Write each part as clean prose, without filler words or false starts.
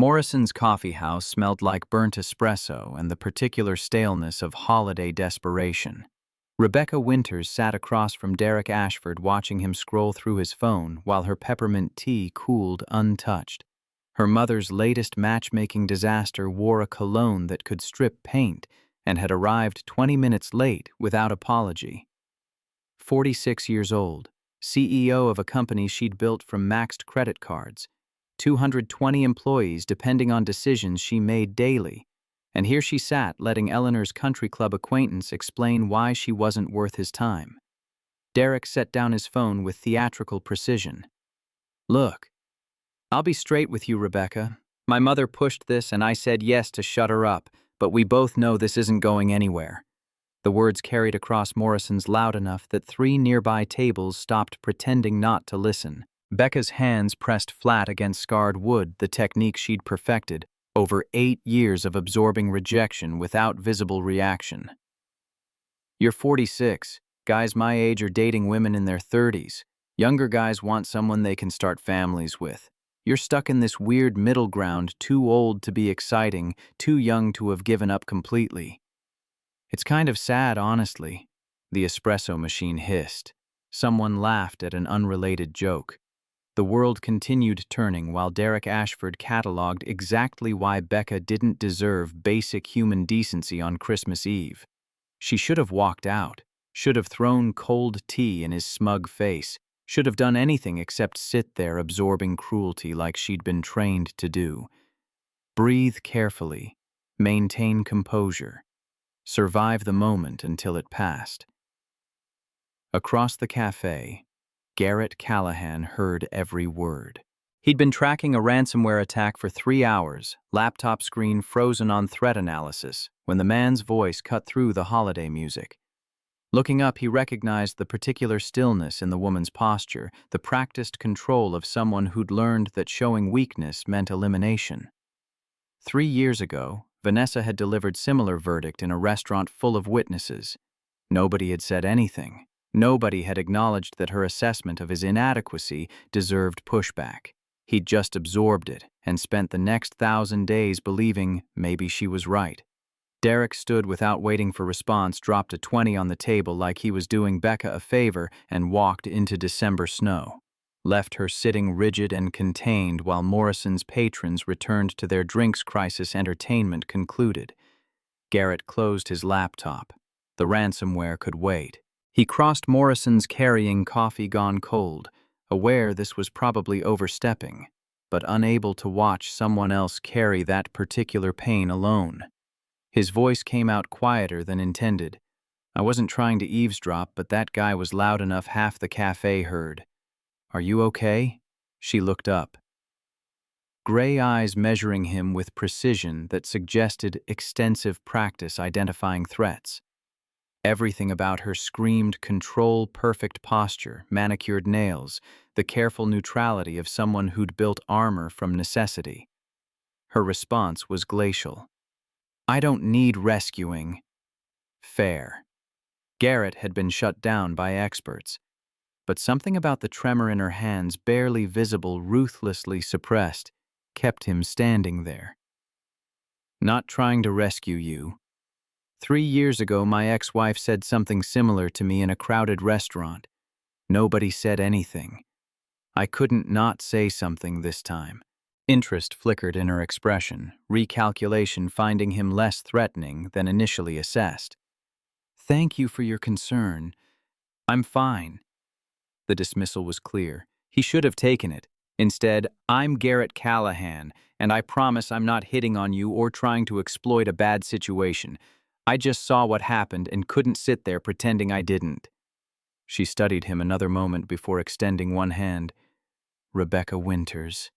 Morrison's coffee house smelled like burnt espresso and the particular staleness of holiday desperation. Rebecca Winters sat across from Derek Ashford watching him scroll through his phone while her peppermint tea cooled untouched. Her mother's latest matchmaking disaster wore a cologne that could strip paint and had arrived 20 minutes late without apology. 46 years old, CEO of a company she'd built from maxed credit cards, 220 employees depending on decisions she made daily, and here she sat letting Eleanor's country club acquaintance explain why she wasn't worth his time. Derek set down his phone with theatrical precision. "Look, I'll be straight with you, Rebecca. My mother pushed this and I said yes to shut her up, but we both know this isn't going anywhere." The words carried across Morrison's loud enough that 3 nearby tables stopped pretending not to listen. Becca's hands pressed flat against scarred wood, the technique she'd perfected over 8 years of absorbing rejection without visible reaction. "You're 46. Guys my age are dating women in their 30s. Younger guys want someone they can start families with. You're stuck in this weird middle ground, too old to be exciting, too young to have given up completely." "It's kind of sad, honestly," the espresso machine hissed. Someone laughed at an unrelated joke. The world continued turning while Derek Ashford cataloged exactly why Becca didn't deserve basic human decency on Christmas Eve. She should have walked out, should have thrown cold tea in his smug face, should have done anything except sit there absorbing cruelty like she'd been trained to do. Breathe carefully, maintain composure, survive the moment until it passed. Across the cafe, Garrett Callahan heard every word. He'd been tracking a ransomware attack for 3 hours, laptop screen frozen on threat analysis, when the man's voice cut through the holiday music. Looking up, he recognized the particular stillness in the woman's posture, the practiced control of someone who'd learned that showing weakness meant elimination. 3 years ago, Vanessa had delivered similar verdict in a restaurant full of witnesses. Nobody had said anything. Nobody had acknowledged that her assessment of his inadequacy deserved pushback. He'd just absorbed it and spent the next 1,000 days believing maybe she was right. Derek stood without waiting for response, dropped a 20 on the table like he was doing Becca a favor, and walked into December snow. Left her sitting rigid and contained while Morrison's patrons returned to their drinks crisis entertainment concluded. Garrett closed his laptop. The ransomware could wait. He crossed Morrison's carrying coffee gone cold, aware this was probably overstepping, but unable to watch someone else carry that particular pain alone. His voice came out quieter than intended. "I wasn't trying to eavesdrop, but that guy was loud enough half the cafe heard. Are you okay?" She looked up. Gray eyes measuring him with precision that suggested extensive practice identifying threats. Everything about her screamed control, perfect posture, manicured nails, the careful neutrality of someone who'd built armor from necessity. Her response was glacial. "I don't need rescuing." Fair. Garrett had been shut down by experts, but something about the tremor in her hands, barely visible, ruthlessly suppressed, kept him standing there. "Not trying to rescue you. 3 years ago, my ex-wife said something similar to me in a crowded restaurant. Nobody said anything. I couldn't not say something this time." Interest flickered in her expression, recalculation finding him less threatening than initially assessed. "Thank you for your concern. I'm fine." The dismissal was clear. He should have taken it. Instead, "I'm Garrett Callahan, and I promise I'm not hitting on you or trying to exploit a bad situation. I just saw what happened and couldn't sit there pretending I didn't." She studied him another moment before extending one hand. "Rebecca Winters."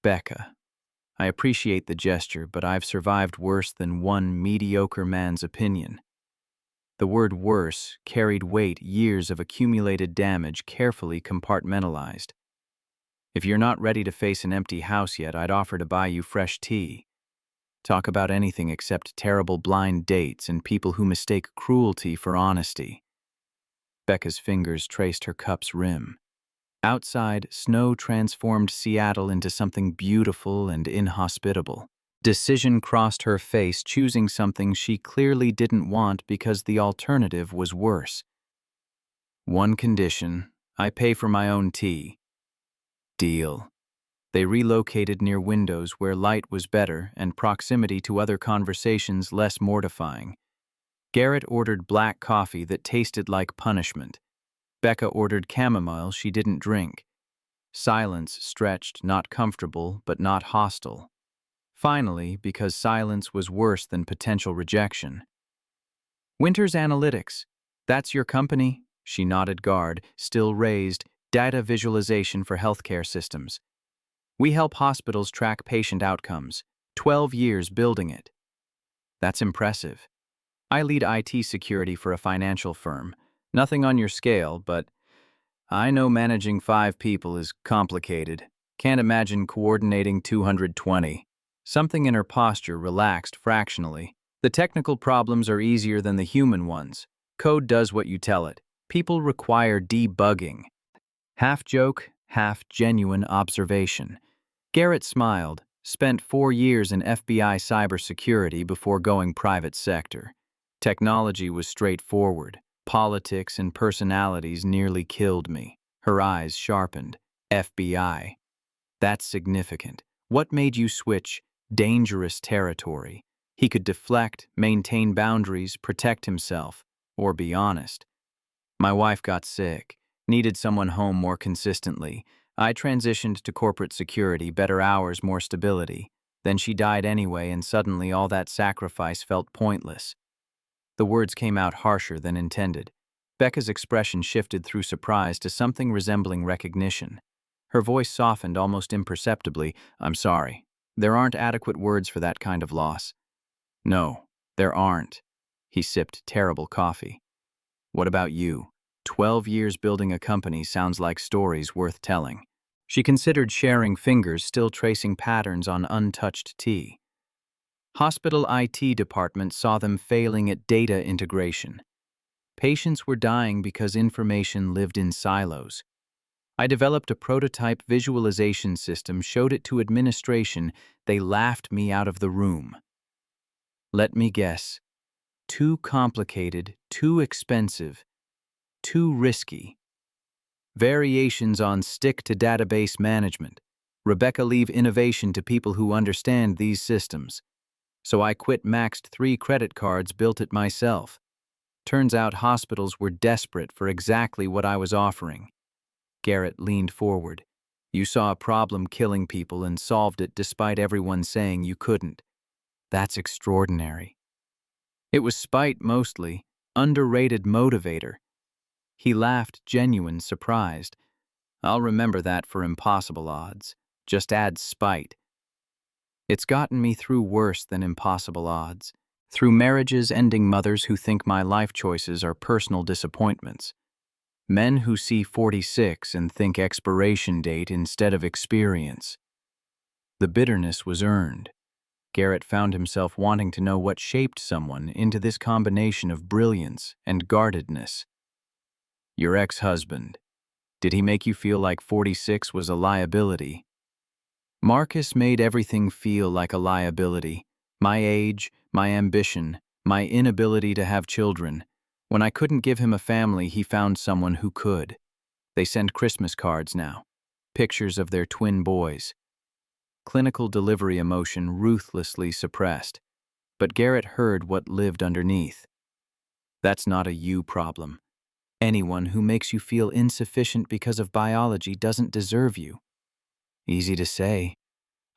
"Becca, I appreciate the gesture, but I've survived worse than one mediocre man's opinion." The word worse carried weight, years of accumulated damage carefully compartmentalized. "If you're not ready to face an empty house yet, I'd offer to buy you fresh tea. Talk about anything except terrible blind dates and people who mistake cruelty for honesty." Becca's fingers traced her cup's rim. Outside, snow transformed Seattle into something beautiful and inhospitable. Decision crossed her face, choosing something she clearly didn't want because the alternative was worse. One condition: I pay for my own tea. Deal. They relocated near windows where light was better and proximity to other conversations less mortifying. Garrett ordered black coffee that tasted like punishment. Becca ordered chamomile she didn't drink. Silence stretched, not comfortable, but not hostile. Finally, because silence was worse than potential rejection. Winters Analytics. That's your company? She nodded. Guard, still raised, data visualization for healthcare systems. We help hospitals track patient outcomes. 12 years building it. That's impressive. I lead IT security for a financial firm. Nothing on your scale, but I know managing 5 people is complicated. Can't imagine coordinating 220. Something in her posture relaxed fractionally. The technical problems are easier than the human ones. Code does what you tell it. People require debugging. Half joke, half genuine observation. Garrett smiled, spent 4 years in FBI cybersecurity before going private sector. Technology was straightforward. Politics and personalities nearly killed me. Her eyes sharpened. FBI. That's significant. What made you switch? Dangerous territory. He could deflect, maintain boundaries, protect himself, or be honest. My wife got sick, needed someone home more consistently. I transitioned to corporate security, better hours, more stability. Then she died anyway, and suddenly all that sacrifice felt pointless. The words came out harsher than intended. Becca's expression shifted through surprise to something resembling recognition. Her voice softened almost imperceptibly. I'm sorry. There aren't adequate words for that kind of loss. No, there aren't. He sipped terrible coffee. What about you? 12 years building a company sounds like stories worth telling. She considered sharing, fingers still tracing patterns on untouched tea. Hospital IT department saw them failing at data integration. Patients were dying because information lived in silos. I developed a prototype visualization system, showed it to administration. They laughed me out of the room. Let me guess. Too complicated, too expensive, too risky. Variations on stick to database management. Rebecca, leave innovation to people who understand these systems. So I quit, maxed 3 credit cards, built it myself. Turns out hospitals were desperate for exactly what I was offering. Garrett leaned forward. You saw a problem killing people and solved it despite everyone saying you couldn't. That's extraordinary. It was spite mostly, underrated motivator. He laughed, genuine, surprised. I'll remember that for impossible odds. Just add spite. It's gotten me through worse than impossible odds. Through marriages ending, mothers who think my life choices are personal disappointments. Men who see 46 and think expiration date instead of experience. The bitterness was earned. Garrett found himself wanting to know what shaped someone into this combination of brilliance and guardedness. Your ex-husband. Did he make you feel like 46 was a liability? Marcus made everything feel like a liability. My age, my ambition, my inability to have children. When I couldn't give him a family, he found someone who could. They send Christmas cards now. Pictures of their twin boys. Clinical delivery emotion ruthlessly suppressed. But Garrett heard what lived underneath. That's not a you problem. Anyone who makes you feel insufficient because of biology doesn't deserve you. Easy to say.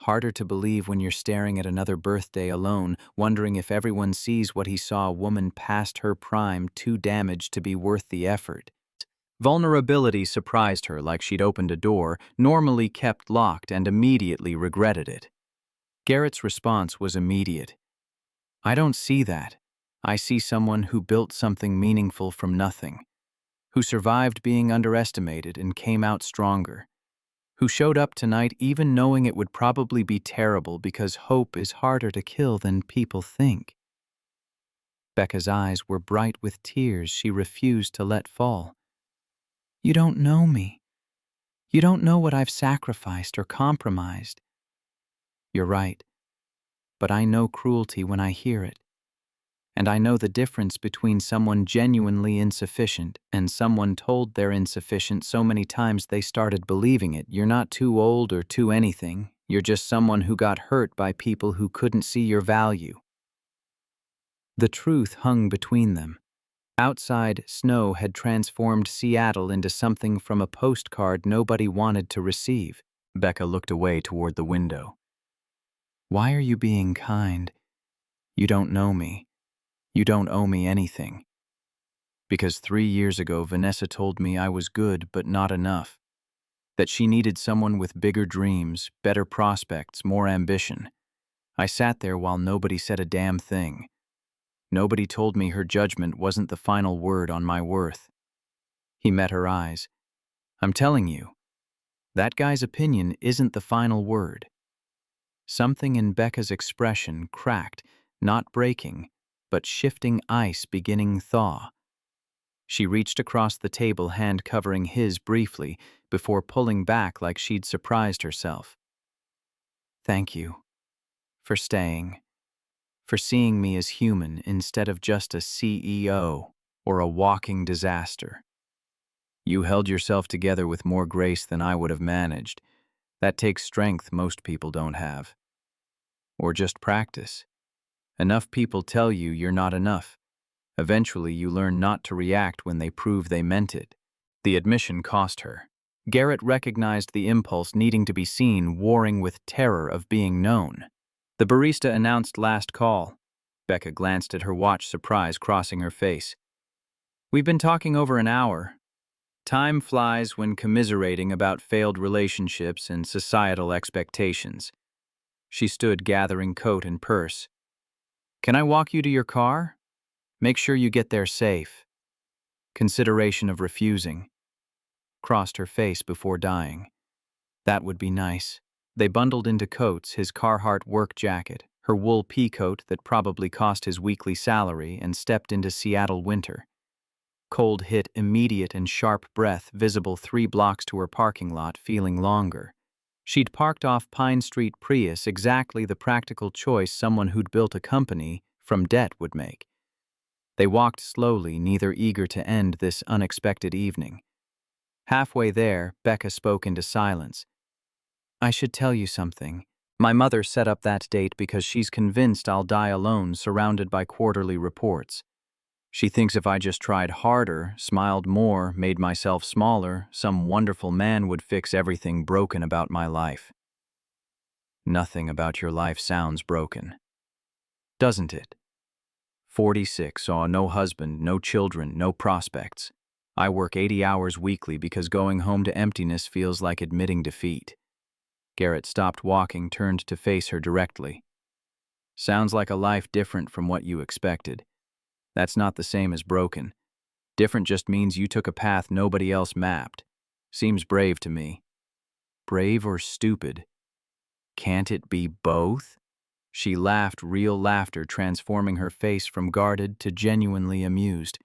Harder to believe when you're staring at another birthday alone, wondering if everyone sees what he saw: a woman past her prime, too damaged to be worth the effort. Vulnerability surprised her, like she'd opened a door, normally kept locked, and immediately regretted it. Garrett's response was immediate. I don't see that. I see someone who built something meaningful from nothing, who survived being underestimated and came out stronger, who showed up tonight even knowing it would probably be terrible, because hope is harder to kill than people think. Becca's eyes were bright with tears she refused to let fall. You don't know me. You don't know what I've sacrificed or compromised. You're right, but I know cruelty when I hear it. And I know the difference between someone genuinely insufficient and someone told they're insufficient so many times they started believing it. You're not too old or too anything. You're just someone who got hurt by people who couldn't see your value. The truth hung between them. Outside, snow had transformed Seattle into something from a postcard nobody wanted to receive. Becca looked away toward the window. Why are you being kind? You don't know me. You don't owe me anything. Because 3 years ago, Vanessa told me I was good but not enough. That she needed someone with bigger dreams, better prospects, more ambition. I sat there while nobody said a damn thing. Nobody told me her judgment wasn't the final word on my worth. He met her eyes. I'm telling you, that guy's opinion isn't the final word. Something in Becca's expression cracked, not breaking, but shifting ice beginning thaw. She reached across the table, hand covering his briefly, before pulling back like she'd surprised herself. Thank you. For staying. For seeing me as human instead of just a CEO or a walking disaster. You held yourself together with more grace than I would have managed. That takes strength most people don't have. Or just practice. Enough people tell you you're not enough. Eventually, you learn not to react when they prove they meant it. The admission cost her. Garrett recognized the impulse needing to be seen warring with terror of being known. The barista announced last call. Becca glanced at her watch, surprise crossing her face. We've been talking over an hour. Time flies when commiserating about failed relationships and societal expectations. She stood gathering coat and purse. Can I walk you to your car? Make sure you get there safe. Consideration of refusing. Crossed her face before dying. That would be nice. They bundled into coats, his Carhartt work jacket, her wool pea coat that probably cost his weekly salary, and stepped into Seattle winter. Cold hit immediate and sharp breath visible 3 blocks to her parking lot, feeling longer. She'd parked off Pine Street Prius, exactly the practical choice someone who'd built a company from debt would make. They walked slowly, neither eager to end this unexpected evening. Halfway there, Becca spoke into silence. I should tell you something. My mother set up that date because she's convinced I'll die alone, surrounded by quarterly reports. She thinks if I just tried harder, smiled more, made myself smaller, some wonderful man would fix everything broken about my life. Nothing about your life sounds broken. Doesn't it? 46, saw no husband, no children, no prospects. I work 80 hours weekly because going home to emptiness feels like admitting defeat. Garrett stopped walking, turned to face her directly. Sounds like a life different from what you expected. That's not the same as broken. Different just means you took a path nobody else mapped. Seems brave to me. Brave or stupid? Can't it be both? She laughed, real laughter transforming her face from guarded to genuinely amused.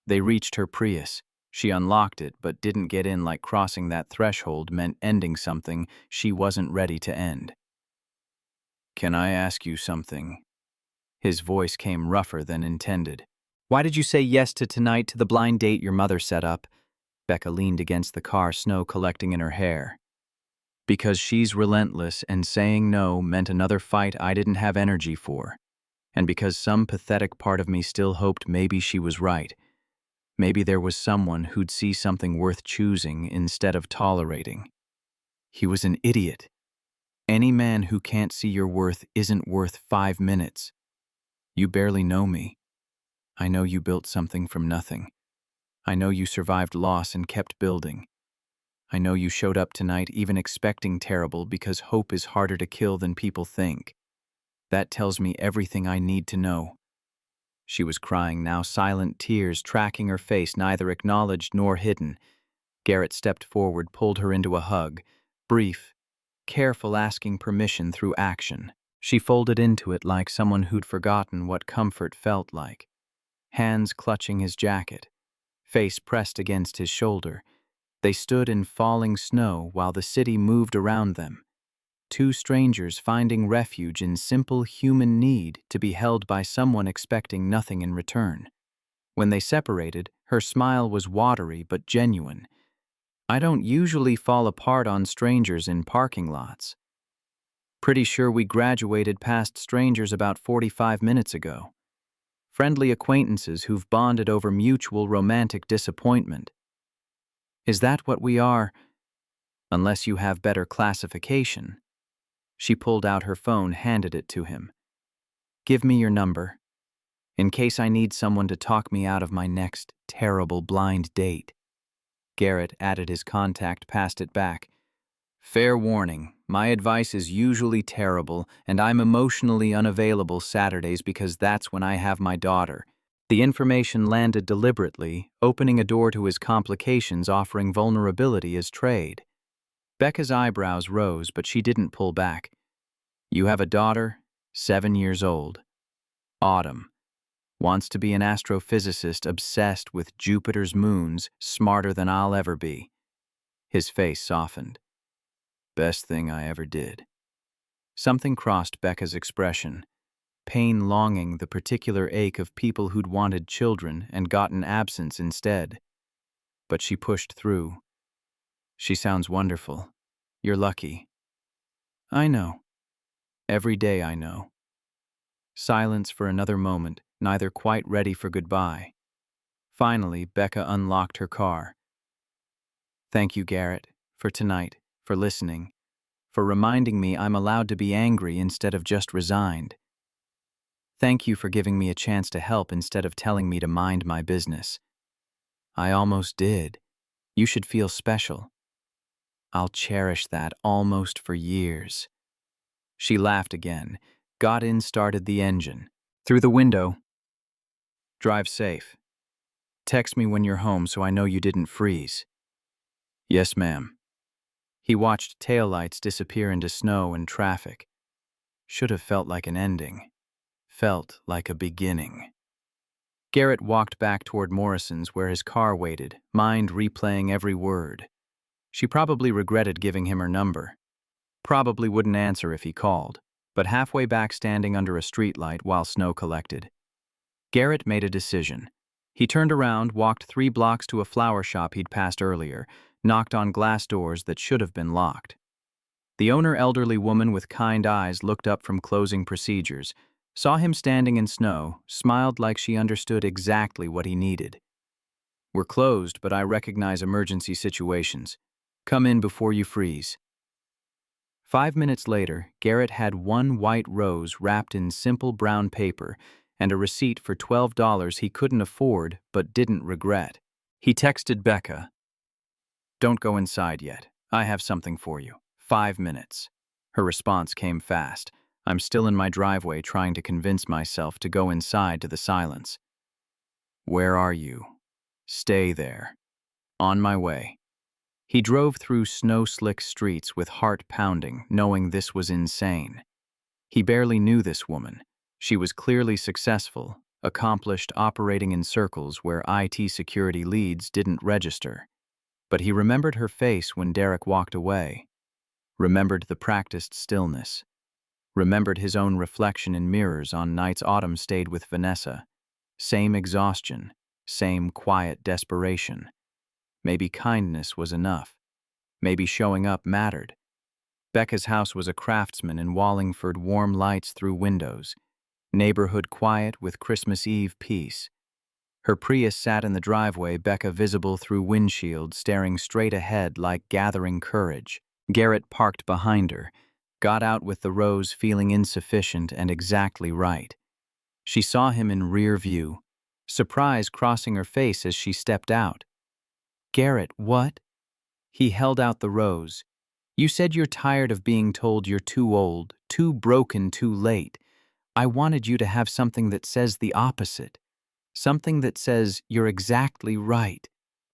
They reached her Prius. She unlocked it, but didn't get in, like crossing that threshold meant ending something she wasn't ready to end. Can I ask you something? His voice came rougher than intended. Why did you say yes to tonight, to the blind date your mother set up? Becca leaned against the car, snow collecting in her hair. Because she's relentless, and saying no meant another fight I didn't have energy for. And because some pathetic part of me still hoped maybe she was right. Maybe there was someone who'd see something worth choosing instead of tolerating. He was an idiot. Any man who can't see your worth isn't worth 5 minutes. You barely know me. I know you built something from nothing. I know you survived loss and kept building. I know you showed up tonight even expecting terrible because hope is harder to kill than people think. That tells me everything I need to know. She was crying now, silent tears tracking her face, neither acknowledged nor hidden. Garrett stepped forward, pulled her into a hug. Brief, careful, asking permission through action. She folded into it like someone who'd forgotten what comfort felt like. Hands clutching his jacket, face pressed against his shoulder. They stood in falling snow while the city moved around them. Two strangers finding refuge in simple human need to be held by someone expecting nothing in return. When they separated, her smile was watery but genuine. I don't usually fall apart on strangers in parking lots. Pretty sure we graduated past strangers about 45 minutes ago. Friendly acquaintances who've bonded over mutual romantic disappointment. Is that what we are? Unless you have better classification. She pulled out her phone, handed it to him. Give me your number, in case I need someone to talk me out of my next terrible blind date. Garrett added his contact, passed it back. Fair warning, my advice is usually terrible, and I'm emotionally unavailable Saturdays because that's when I have my daughter. The information landed deliberately, opening a door to his complications, offering vulnerability as trade. Becca's eyebrows rose, but she didn't pull back. You have a daughter, 7 years old. Autumn. Wants to be an astrophysicist obsessed with Jupiter's moons, smarter than I'll ever be. His face softened. Best thing I ever did. Something crossed Becca's expression. Pain, longing, the particular ache of people who'd wanted children and gotten absence instead. But she pushed through. She sounds wonderful. You're lucky. I know. Every day I know. Silence for another moment, neither quite ready for goodbye. Finally, Becca unlocked her car. Thank you, Garrett, for tonight, for listening, for reminding me I'm allowed to be angry instead of just resigned. Thank you for giving me a chance to help instead of telling me to mind my business. I almost did. You should feel special. I'll cherish that almost for years. She laughed again, got in, started the engine. Through the window. Drive safe. Text me when you're home so I know you didn't freeze. Yes, ma'am. He watched taillights disappear into snow and traffic. Should have felt like an ending. Felt like a beginning. Garrett walked back toward Morrison's where his car waited, mind replaying every word. She probably regretted giving him her number. Probably wouldn't answer if he called, but halfway back standing under a streetlight while snow collected. Garrett made a decision. He turned around, walked 3 blocks to a flower shop he'd passed earlier, knocked on glass doors that should have been locked. The owner, elderly woman with kind eyes, looked up from closing procedures, saw him standing in snow, smiled like she understood exactly what he needed. We're closed, but I recognize emergency situations. Come in before you freeze. 5 minutes later, Garrett had 1 white rose wrapped in simple brown paper and a receipt for $12 he couldn't afford but didn't regret. He texted Becca, "Don't go inside yet. I have something for you. 5 minutes." Her response came fast. I'm still in my driveway trying to convince myself to go inside to the silence. Where are you? Stay there. On my way. He drove through snow-slick streets with heart pounding, knowing this was insane. He barely knew this woman. She was clearly successful, accomplished, operating in circles where IT security leads didn't register. But he remembered her face when Derek walked away. Remembered the practiced stillness. Remembered his own reflection in mirrors on nights Autumn stayed with Vanessa. Same exhaustion, same quiet desperation. Maybe kindness was enough. Maybe showing up mattered. Becca's house was a craftsman in Wallingford, warm lights through windows. Neighborhood quiet with Christmas Eve peace. Her Prius sat in the driveway, Becca visible through windshield, staring straight ahead like gathering courage. Garrett parked behind her, got out with the rose feeling insufficient and exactly right. She saw him in rear view, surprise crossing her face as she stepped out. Garrett, what? He held out the rose. You said you're tired of being told you're too old, too broken, too late. I wanted you to have something that says the opposite. Something that says you're exactly right,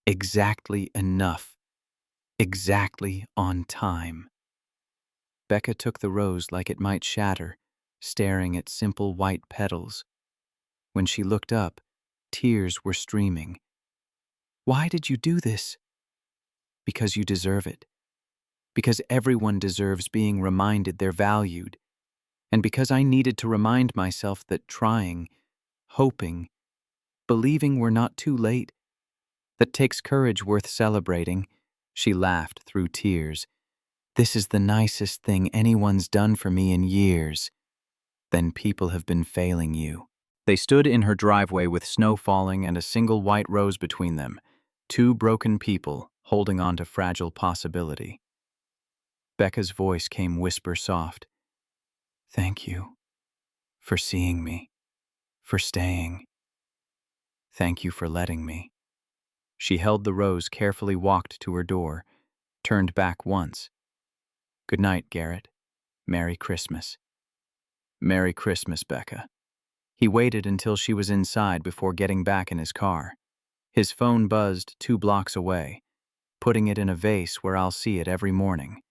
exactly enough, exactly on time. Becca took the rose like it might shatter, staring at simple white petals. When she looked up, tears were streaming. Why did you do this? Because you deserve it. Because everyone deserves being reminded they're valued. And because I needed to remind myself that trying, hoping, believing we're not too late, that takes courage worth celebrating. She laughed through tears. This is the nicest thing anyone's done for me in years. Then people have been failing you. They stood in her driveway with snow falling and a single white rose between them, two broken people holding on to fragile possibility. Becca's voice came whisper soft. Thank you for seeing me, for staying. Thank you for letting me. She held the rose, carefully walked to her door, turned back once. Good night, Garrett. Merry Christmas. Merry Christmas, Becca. He waited until she was inside before getting back in his car. His phone buzzed 2 blocks away, putting it in a vase where I'll see it every morning.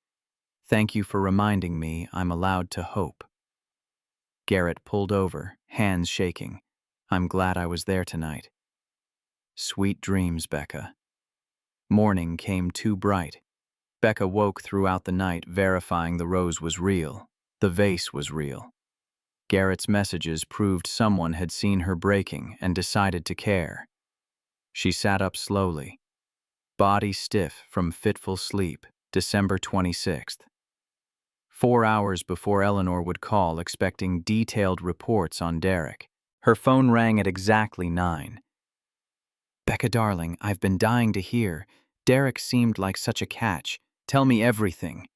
Thank you for reminding me I'm allowed to hope. Garrett pulled over, hands shaking. I'm glad I was there tonight. Sweet dreams, Becca. Morning came too bright. Becca woke throughout the night, verifying the rose was real. The vase was real. Garrett's messages proved someone had seen her breaking and decided to care. She sat up slowly, body stiff from fitful sleep. December 26th. 4 hours before Eleanor would call, expecting detailed reports on Derek. Her phone rang at exactly 9. Becca, darling, I've been dying to hear. Derek seemed like such a catch. Tell me everything.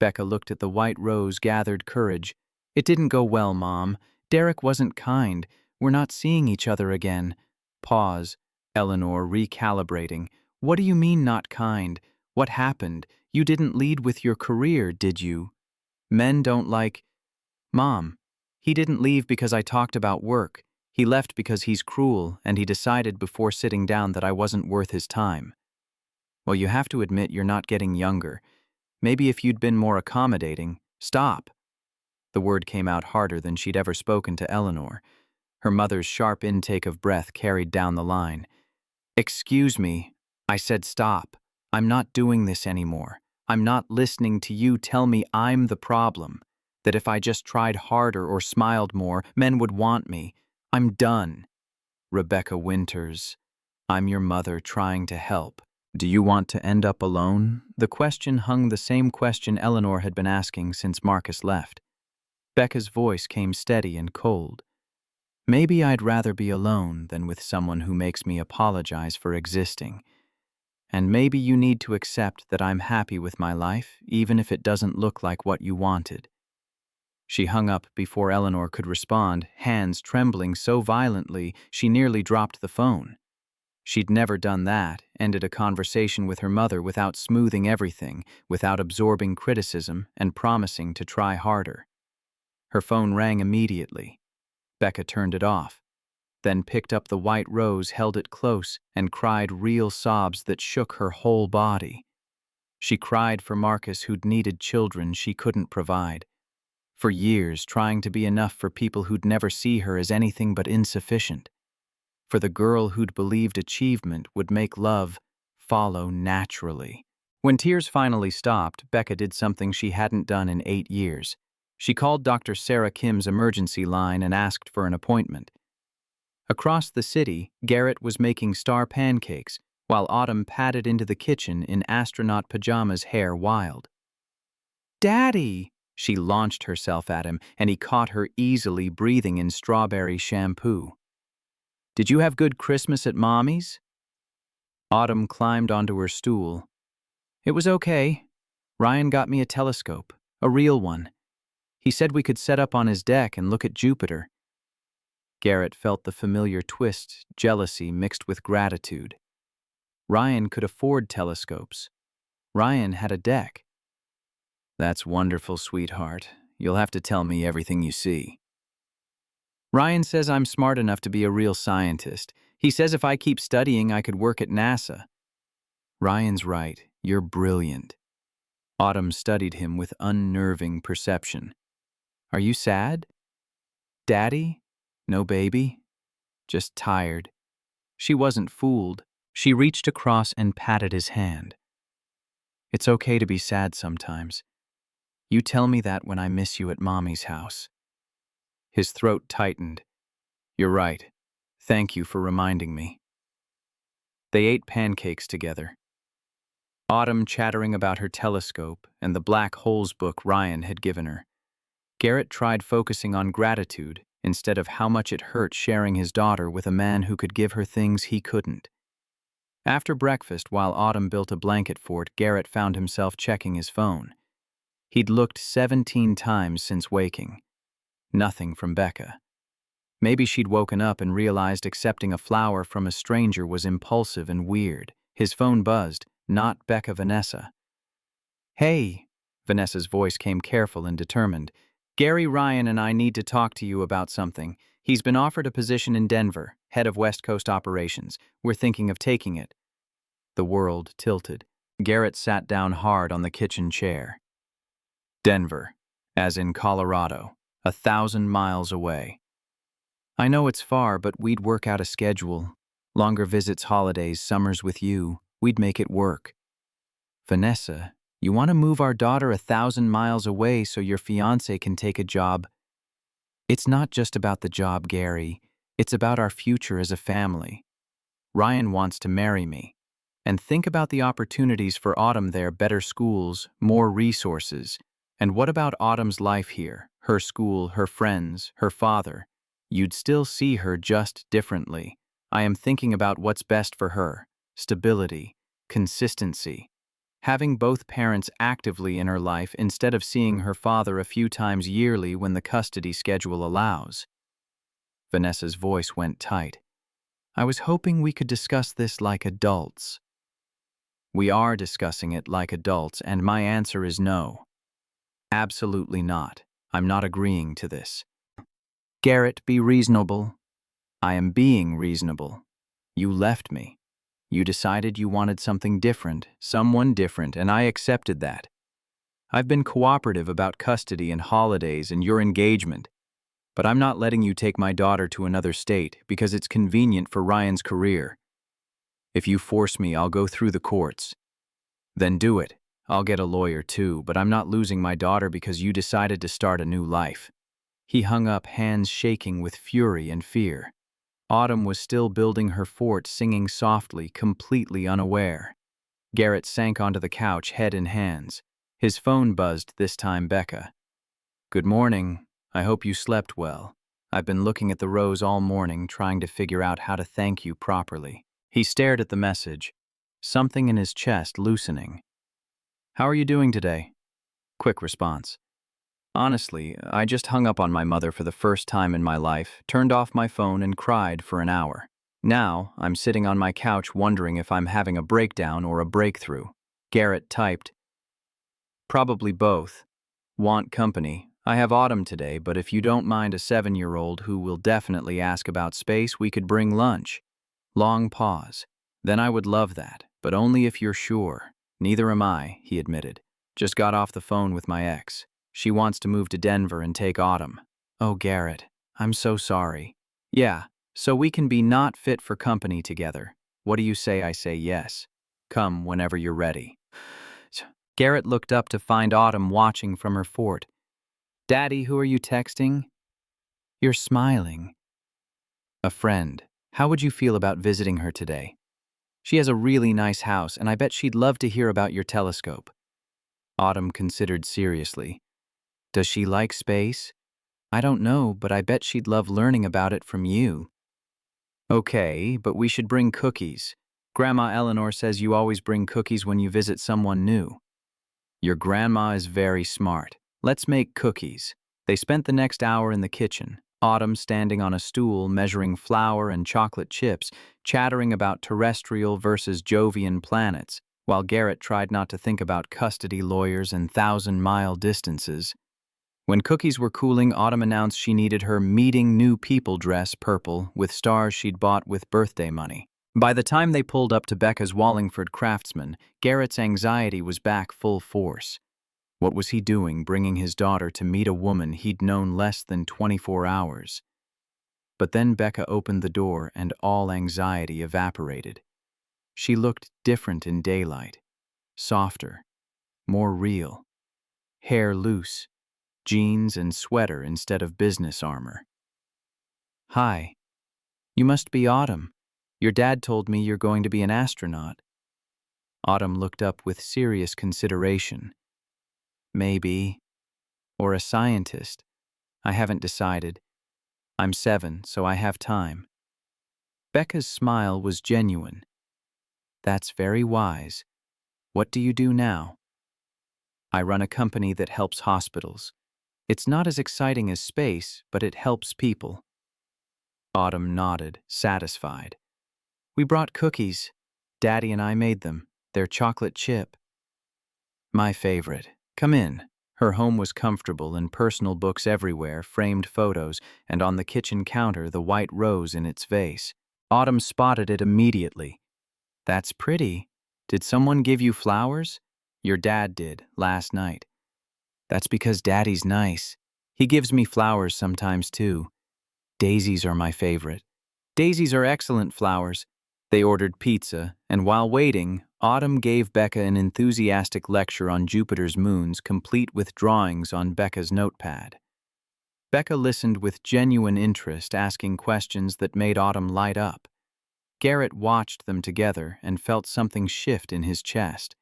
Becca looked at the white rose, gathered courage. It didn't go well, Mom. Derek wasn't kind. We're not seeing each other again. Pause. Eleanor, recalibrating. What do you mean not kind? What happened? You didn't lead with your career, did you? Men don't like... Mom, he didn't leave because I talked about work. He left because he's cruel, and he decided before sitting down that I wasn't worth his time. Well, you have to admit you're not getting younger. Maybe if you'd been more accommodating... Stop! The word came out harder than she'd ever spoken to Eleanor. Her mother's sharp intake of breath carried down the line. Excuse me. I said stop. I'm not doing this anymore. I'm not listening to you tell me I'm the problem. That if I just tried harder or smiled more, men would want me. I'm done. Rebecca Winters. I'm your mother trying to help. Do you want to end up alone? The question hung the same question Eleanor had been asking since Marcus left. Becca's voice came steady and cold. Maybe I'd rather be alone than with someone who makes me apologize for existing. And maybe you need to accept that I'm happy with my life, even if it doesn't look like what you wanted. She hung up before Eleanor could respond, hands trembling so violently she nearly dropped the phone. She'd never done that, ended a conversation with her mother without smoothing everything, without absorbing criticism and promising to try harder. Her phone rang immediately. Becca turned it off, then picked up the white rose, held it close, and cried real sobs that shook her whole body. She cried for Marcus, who'd needed children she couldn't provide. For years, trying to be enough for people who'd never see her as anything but insufficient. For the girl who'd believed achievement would make love follow naturally. When tears finally stopped, Becca did something she hadn't done in 8 years. She called Dr. Sarah Kim's emergency line and asked for an appointment. Across the city, Garrett was making star pancakes, while Autumn padded into the kitchen in astronaut pajamas, hair wild. Daddy! She launched herself at him, and he caught her easily breathing in strawberry shampoo. Did you have good Christmas at Mommy's? Autumn climbed onto her stool. It was okay. Ryan got me a telescope, a real one. He said we could set up on his deck and look at Jupiter. Garrett felt the familiar twist, jealousy mixed with gratitude. Ryan could afford telescopes. Ryan had a deck. That's wonderful, sweetheart. You'll have to tell me everything you see. Ryan says I'm smart enough to be a real scientist. He says if I keep studying, I could work at NASA. Ryan's right. You're brilliant. Autumn studied him with unnerving perception. Are you sad? Daddy? No baby? Just tired. She wasn't fooled. She reached across and patted his hand. It's okay to be sad sometimes. You tell me that when I miss you at Mommy's house." His throat tightened. "You're right. Thank you for reminding me." They ate pancakes together. Autumn chattering about her telescope and the black holes book Ryan had given her. Garrett tried focusing on gratitude instead of how much it hurt sharing his daughter with a man who could give her things he couldn't. After breakfast, while Autumn built a blanket fort, Garrett found himself checking his phone. He'd looked 17 times since waking. Nothing from Becca. Maybe she'd woken up and realized accepting a flower from a stranger was impulsive and weird. His phone buzzed, not Becca, Vanessa. "Hey," Vanessa's voice came careful and determined. "Gary Ryan and I need to talk to you about something. He's been offered a position in Denver, head of West Coast operations. We're thinking of taking it." The world tilted. Garrett sat down hard on the kitchen chair. "Denver, as in Colorado, 1,000 miles away. I know it's far, but we'd work out a schedule. Longer visits, holidays, summers with you. We'd make it work." "Vanessa, you want to move our daughter 1,000 miles away so your fiancé can take a job?" "It's not just about the job, Gary. It's about our future as a family. Ryan wants to marry me. And think about the opportunities for Autumn there, better schools, more resources. And what about Autumn's life here? Her school, her friends, her father. You'd still see her just differently. I am thinking about what's best for her. Stability, consistency. Having both parents actively in her life instead of seeing her father a few times yearly when the custody schedule allows." Vanessa's voice went tight. "I was hoping we could discuss this like adults." "We are discussing it like adults, and my answer is no. Absolutely not. I'm not agreeing to this." "Garrett, be reasonable." "I am being reasonable. You left me. You decided you wanted something different, someone different, and I accepted that. I've been cooperative about custody and holidays and your engagement, but I'm not letting you take my daughter to another state because it's convenient for Ryan's career. If you force me, I'll go through the courts. Then do it. I'll get a lawyer too, but I'm not losing my daughter because you decided to start a new life." He hung up, hands shaking with fury and fear. Autumn was still building her fort, singing softly, completely unaware. Garrett sank onto the couch, head in hands. His phone buzzed, this time Becca. "Good morning. I hope you slept well. I've been looking at the rose all morning, trying to figure out how to thank you properly." He stared at the message, something in his chest loosening. "How are you doing today?" Quick response. "Honestly, I just hung up on my mother for the first time in my life, turned off my phone and cried for an hour. Now, I'm sitting on my couch wondering if I'm having a breakdown or a breakthrough." Garrett typed, "Probably both. Want company. I have Autumn today, but if you don't mind a 7-year-old who will definitely ask about space, we could bring lunch." Long pause. "Then I would love that, but only if you're sure." "Neither am I," he admitted. "Just got off the phone with my ex. She wants to move to Denver and take Autumn." "Oh, Garrett, I'm so sorry." "Yeah, so we can be not fit for company together. What do you say I say yes? Come whenever you're ready." Garrett looked up to find Autumn watching from her fort. "Daddy, who are you texting?" "You're smiling." "A friend. How would you feel about visiting her today? She has a really nice house, and I bet she'd love to hear about your telescope." Autumn considered seriously. "Does she like space?" "I don't know, but I bet she'd love learning about it from you." "Okay, but we should bring cookies. Grandma Eleanor says you always bring cookies when you visit someone new." "Your grandma is very smart. Let's make cookies." They spent the next hour in the kitchen, Autumn standing on a stool measuring flour and chocolate chips, chattering about terrestrial versus Jovian planets, while Garrett tried not to think about custody lawyers and 1,000-mile distances. When cookies were cooling, Autumn announced she needed her meeting new people dress purple with stars she'd bought with birthday money. By the time they pulled up to Becca's Wallingford Craftsman, Garrett's anxiety was back full force. What was he doing, bringing his daughter to meet a woman he'd known less than 24 hours? But then Becca opened the door and all anxiety evaporated. She looked different in daylight, softer, more real. Hair loose, jeans and sweater instead of business armor. "Hi, you must be Autumn. Your dad told me you're going to be an astronaut." Autumn looked up with serious consideration. "Maybe. Or a scientist. I haven't decided. I'm 7, so I have time." Becca's smile was genuine. "That's very wise. What do you do now?" "I run a company that helps hospitals. It's not as exciting as space, but it helps people." Autumn nodded, satisfied. "We brought cookies. Daddy and I made them. They're chocolate chip." "My favorite. Come in." Her home was comfortable and personal books everywhere, framed photos, and on the kitchen counter the white rose in its vase. Autumn spotted it immediately. "That's pretty. Did someone give you flowers?" "Your dad did, last night." "That's because Daddy's nice. He gives me flowers sometimes too. Daisies are my favorite." "Daisies are excellent flowers." They ordered pizza, and while waiting, Autumn gave Becca an enthusiastic lecture on Jupiter's moons, complete with drawings on Becca's notepad. Becca listened with genuine interest, asking questions that made Autumn light up. Garrett watched them together and felt something shift in his chest.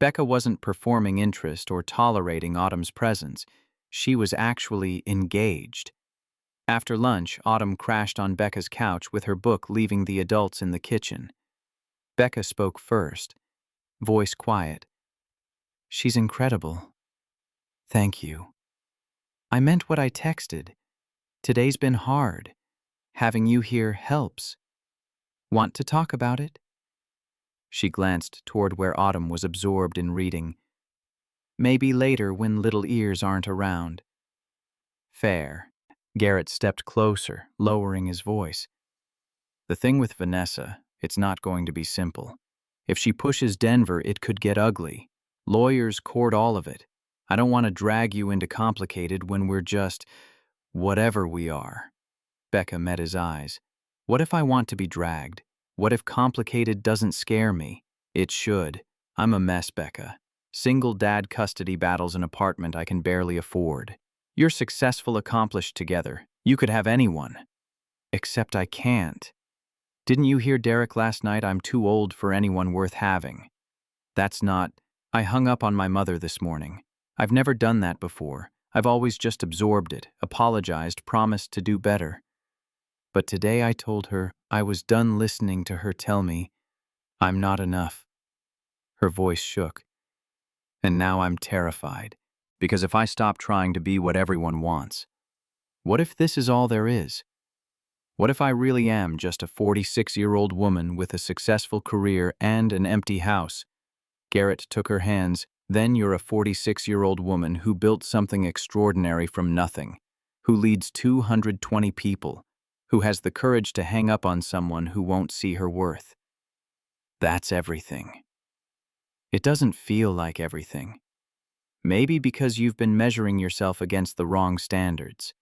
Becca wasn't performing interest or tolerating Autumn's presence. She was actually engaged. After lunch, Autumn crashed on Becca's couch with her book, leaving the adults in the kitchen. Becca spoke first, voice quiet. "She's incredible. Thank you. I meant what I texted. Today's been hard. Having you here helps. Want to talk about it?" She glanced toward where Autumn was absorbed in reading. "Maybe later when little ears aren't around." "Fair." Garrett stepped closer, lowering his voice. "The thing with Vanessa, it's not going to be simple. If she pushes Denver, it could get ugly. Lawyers court all of it. I don't want to drag you into complicated when we're just whatever we are." Becca met his eyes. "What if I want to be dragged? What if complicated doesn't scare me? It should. I'm a mess, Becca. Single dad custody battles an apartment I can barely afford. You're successful, accomplished together. You could have anyone. Except I can't. Didn't you hear Derek last night? I'm too old for anyone worth having." "That's not—" "I hung up on my mother this morning. I've never done that before. I've always just absorbed it, apologized, promised to do better. But today I told her I was done listening to her tell me I'm not enough." Her voice shook. "And now I'm terrified, because if I stop trying to be what everyone wants, what if this is all there is? What if I really am just a 46-year-old woman with a successful career and an empty house?" Garrett took her hands. "Then you're a 46-year-old woman who built something extraordinary from nothing, who leads 220 people, who has the courage to hang up on someone who won't see her worth. That's everything." "It doesn't feel like everything. Maybe because you've been measuring yourself against the wrong standards."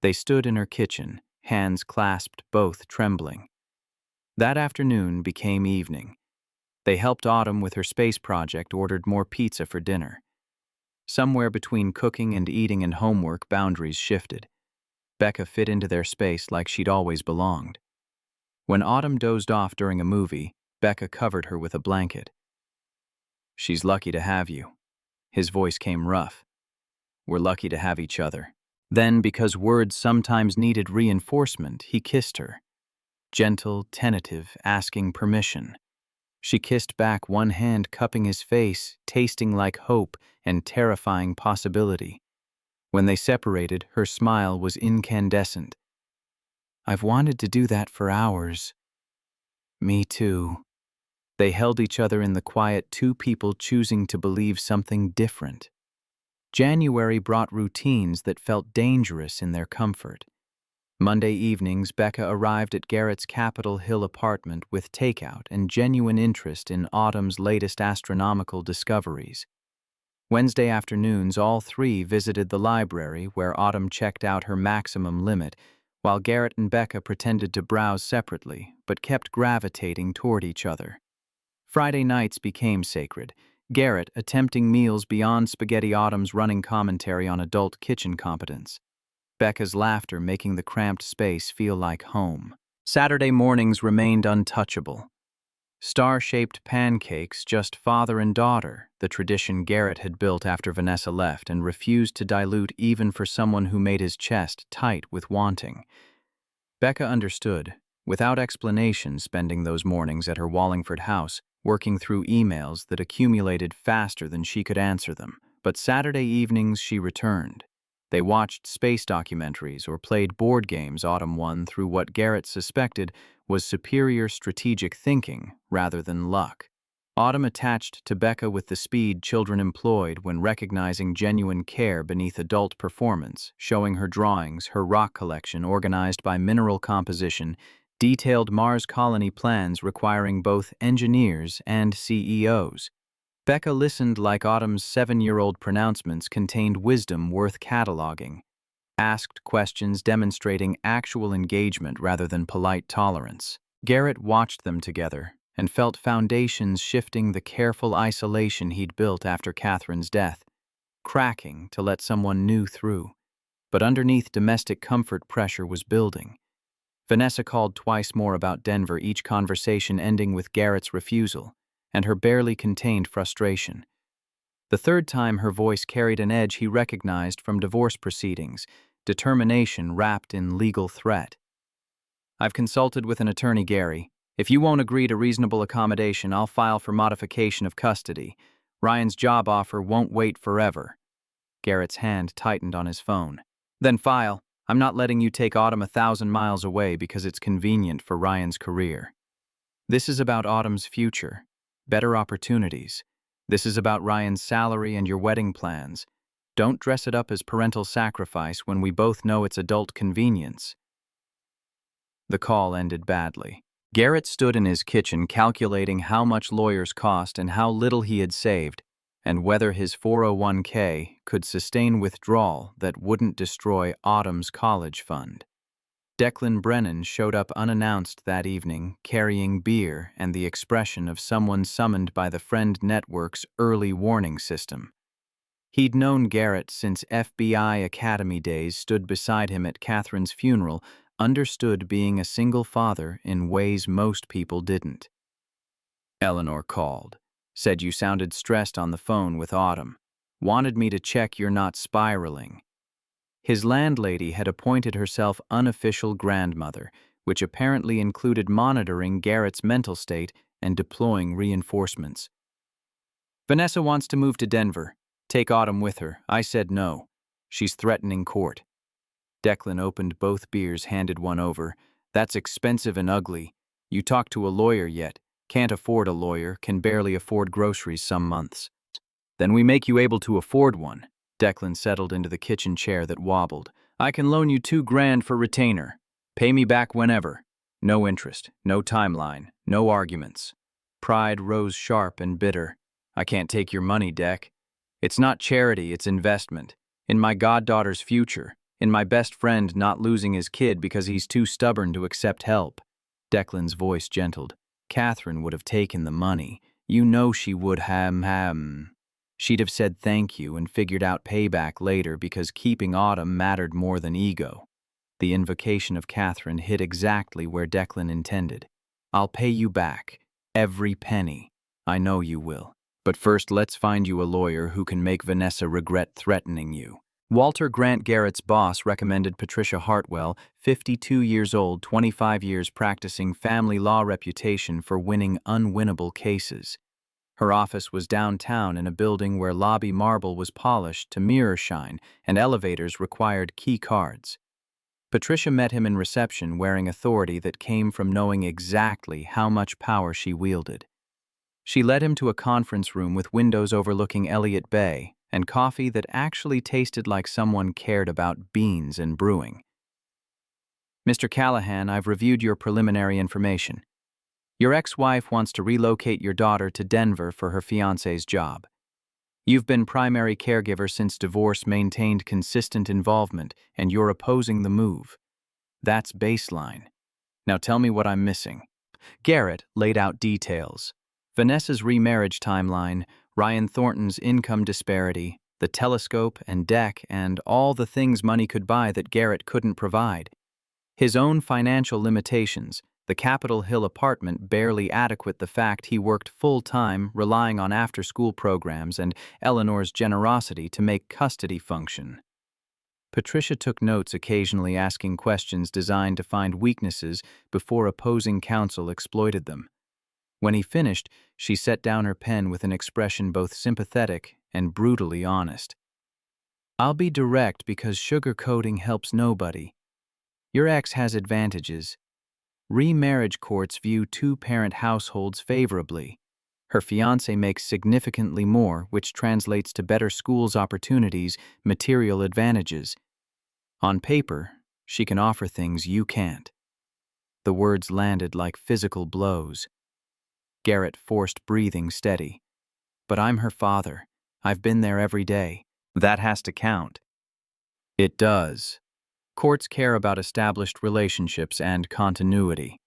They stood in her kitchen, hands clasped, both trembling. That afternoon became evening. They helped Autumn with her space project, ordered more pizza for dinner. Somewhere between cooking and eating and homework, boundaries shifted. Becca fit into their space like she'd always belonged. When Autumn dozed off during a movie, Becca covered her with a blanket. "She's lucky to have you." His voice came rough. "We're lucky to have each other." Then, because words sometimes needed reinforcement, he kissed her. Gentle, tentative, asking permission. She kissed back, one hand cupping his face, tasting like hope and terrifying possibility. When they separated, her smile was incandescent. "I've wanted to do that for hours." "Me too." They held each other in the quiet, two people choosing to believe something different. January brought routines that felt dangerous in their comfort. Monday evenings, Becca arrived at Garrett's Capitol Hill apartment with takeout and genuine interest in Autumn's latest astronomical discoveries. Wednesday afternoons, all three visited the library where Autumn checked out her maximum limit, while Garrett and Becca pretended to browse separately but kept gravitating toward each other. Friday nights became sacred. Garrett attempting meals beyond spaghetti Autumn's running commentary on adult kitchen competence. Becca's laughter making the cramped space feel like home. Saturday mornings remained untouchable. Star-shaped pancakes, just father and daughter, the tradition Garrett had built after Vanessa left and refused to dilute even for someone who made his chest tight with wanting. Becca understood, without explanation, spending those mornings at her Wallingford house, working through emails that accumulated faster than she could answer them. But Saturday evenings she returned. They watched space documentaries or played board games Autumn won through what Garrett suspected was superior strategic thinking rather than luck. Autumn attached to Becca with the speed children employed when recognizing genuine care beneath adult performance, showing her drawings, her rock collection organized by mineral composition, detailed Mars colony plans requiring both engineers and CEOs. Becca listened like Autumn's 7-year-old pronouncements contained wisdom worth cataloging, asked questions demonstrating actual engagement rather than polite tolerance. Garrett watched them together and felt foundations shifting the careful isolation he'd built after Catherine's death, cracking to let someone new through. But underneath, domestic comfort pressure was building. Vanessa called twice more about Denver, each conversation ending with Garrett's refusal and her barely contained frustration. The third time her voice carried an edge he recognized from divorce proceedings, determination wrapped in legal threat. "I've consulted with an attorney, Gary. If you won't agree to reasonable accommodation, I'll file for modification of custody. Ryan's job offer won't wait forever." Garrett's hand tightened on his phone. "Then file. I'm not letting you take Autumn 1,000 miles away because it's convenient for Ryan's career. This is about Autumn's future, better opportunities. This is about Ryan's salary and your wedding plans. Don't dress it up as parental sacrifice when we both know it's adult convenience." The call ended badly. Garrett stood in his kitchen calculating how much lawyers cost and how little he had saved, and whether his 401k could sustain withdrawal that wouldn't destroy Autumn's college fund. Declan Brennan showed up unannounced that evening, carrying beer and the expression of someone summoned by the Friend Network's early warning system. He'd known Garrett since FBI Academy days, stood beside him at Catherine's funeral, understood being a single father in ways most people didn't. Eleanor called. "Said you sounded stressed on the phone with Autumn. Wanted me to check you're not spiraling." His landlady had appointed herself unofficial grandmother, which apparently included monitoring Garrett's mental state and deploying reinforcements. "Vanessa wants to move to Denver. Take Autumn with her. I said no. She's threatening court." Declan opened both beers, handed one over. "That's expensive and ugly. You talked to a lawyer yet? Can't afford a lawyer, can barely afford groceries some months." "Then we make you able to afford one." Declan settled into the kitchen chair that wobbled. "I can loan you $2,000 for retainer. Pay me back whenever. No interest, no timeline, no arguments." Pride rose sharp and bitter. "I can't take your money, Dec. It's not charity, it's investment. In my goddaughter's future. In my best friend not losing his kid because he's too stubborn to accept help." Declan's voice gentled. "Catherine would have taken the money. You know she would have. She'd have said thank you and figured out payback later because keeping Autumn mattered more than ego." The invocation of Catherine hit exactly where Declan intended. "I'll pay you back. Every penny. I know you will. But first let's find you a lawyer who can make Vanessa regret threatening you." Walter Grant, Garrett's boss, recommended Patricia Hartwell, 52 years old, 25 years practicing family law, reputation for winning unwinnable cases. Her office was downtown in a building where lobby marble was polished to mirror shine and elevators required key cards. Patricia met him in reception wearing authority that came from knowing exactly how much power she wielded. She led him to a conference room with windows overlooking Elliott Bay and coffee that actually tasted like someone cared about beans and brewing. "Mr. Callahan, I've reviewed your preliminary information. Your ex-wife wants to relocate your daughter to Denver for her fiancé's job. You've been primary caregiver since divorce, maintained consistent involvement, and you're opposing the move. That's baseline. Now tell me what I'm missing." Garrett laid out details. Vanessa's remarriage timeline, Ryan Thornton's income disparity, the telescope and deck, and all the things money could buy that Garrett couldn't provide. His own financial limitations, the Capitol Hill apartment barely adequate, the fact he worked full-time relying on after-school programs, and Eleanor's generosity to make custody function. Patricia took notes, occasionally asking questions designed to find weaknesses before opposing counsel exploited them. When he finished, she set down her pen with an expression both sympathetic and brutally honest. "I'll be direct because sugarcoating helps nobody. Your ex has advantages. Remarriage courts view two-parent households favorably. Her fiancé makes significantly more, which translates to better schools opportunities, material advantages. On paper, she can offer things you can't." The words landed like physical blows. Garrett forced breathing steady. "But I'm her father. I've been there every day. That has to count." It does. Courts care about established relationships and continuity.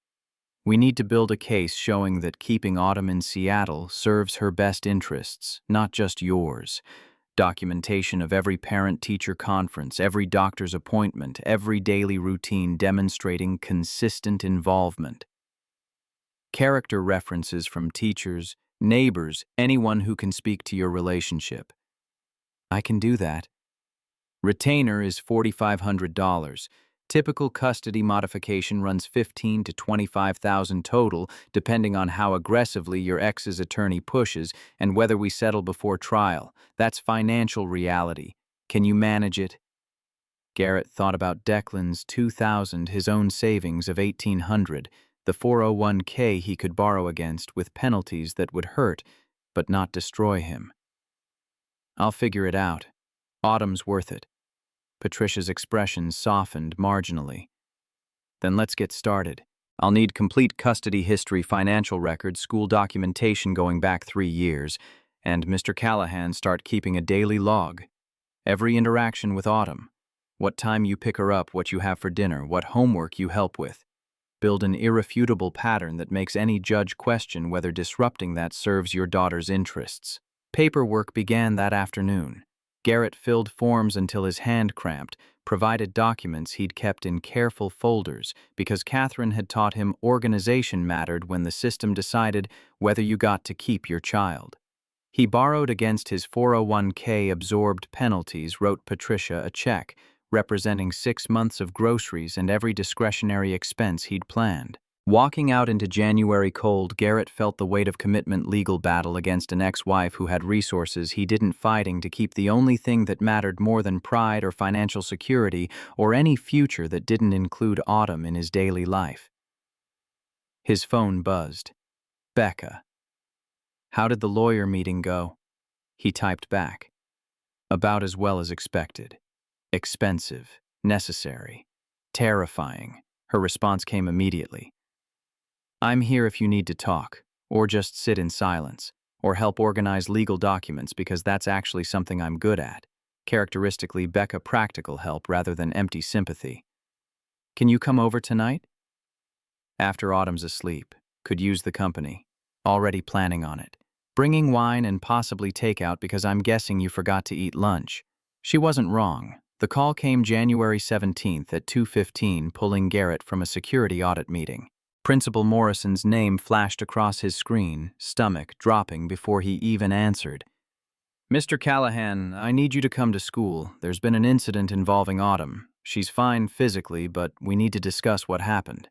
We need to build a case showing that keeping Autumn in Seattle serves her best interests, not just yours. Documentation of every parent-teacher conference, every doctor's appointment, every daily routine demonstrating consistent involvement. Character references from teachers, neighbors, anyone who can speak to your relationship. I can do that. Retainer is $4,500. Typical custody modification runs $15,000 to $25,000 total, depending on how aggressively your ex's attorney pushes and whether we settle before trial. That's financial reality. Can you manage it? Garrett thought about Declan's $2,000, his own savings of $1,800, the 401k he could borrow against with penalties that would hurt, but not destroy him. "I'll figure it out. Autumn's worth it." Patricia's expression softened marginally. "Then let's get started. I'll need complete custody history, financial records, school documentation going back 3 years, and Mr. Callahan start keeping a daily log. Every interaction with Autumn. What time you pick her up, what you have for dinner, what homework you help with. Build an irrefutable pattern that makes any judge question whether disrupting that serves your daughter's interests." Paperwork began that afternoon. Garrett filled forms until his hand cramped, provided documents he'd kept in careful folders because Catherine had taught him organization mattered when the system decided whether you got to keep your child. He borrowed against his 401k absorbed penalties, wrote Patricia a check representing 6 months of groceries and every discretionary expense he'd planned. Walking out into January cold, Garrett felt the weight of commitment legal battle against an ex-wife who had resources he didn't fighting to keep the only thing that mattered more than pride or financial security or any future that didn't include Autumn in his daily life. His phone buzzed. Becca. "How did the lawyer meeting go?" He typed back. "About as well as expected. Expensive, necessary, terrifying." Her response came immediately. "I'm here if you need to talk, or just sit in silence, or help organize legal documents because that's actually something I'm good at." Characteristically, Becca practical help rather than empty sympathy. "Can you come over tonight?" "After Autumn's asleep. Could use the company. Already planning on it. Bringing wine and possibly takeout because I'm guessing you forgot to eat lunch." She wasn't wrong. The call came January 17th at 2:15, pulling Garrett from a security audit meeting. Principal Morrison's name flashed across his screen, stomach dropping before he even answered. "Mr. Callahan, I need you to come to school. There's been an incident involving Autumn. She's fine physically, but we need to discuss what happened."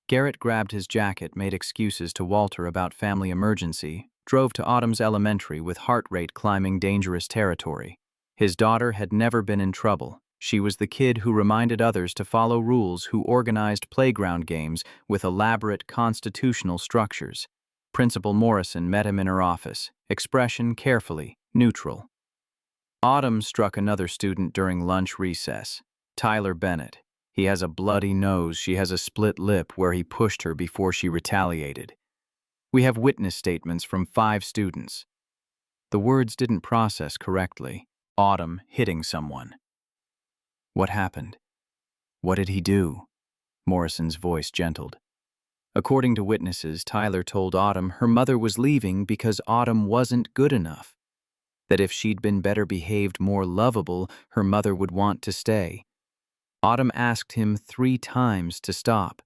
Garrett grabbed his jacket, made excuses to Walter about family emergency, drove to Autumn's elementary with heart rate climbing dangerous territory. His daughter had never been in trouble. She was the kid who reminded others to follow rules, who organized playground games with elaborate constitutional structures. Principal Morrison met him in her office, expression carefully, neutral. Autumn struck another student during lunch recess. Tyler Bennett. He has a bloody nose. She has a split lip where he pushed her before she retaliated. We have witness statements from 5 students. The words didn't process correctly. Autumn hitting someone. What happened? What did he do? Morrison's voice gentled. According to witnesses, Tyler told Autumn her mother was leaving because Autumn wasn't good enough, that if she'd been better behaved, more lovable, her mother would want to stay. Autumn asked him 3 times to stop.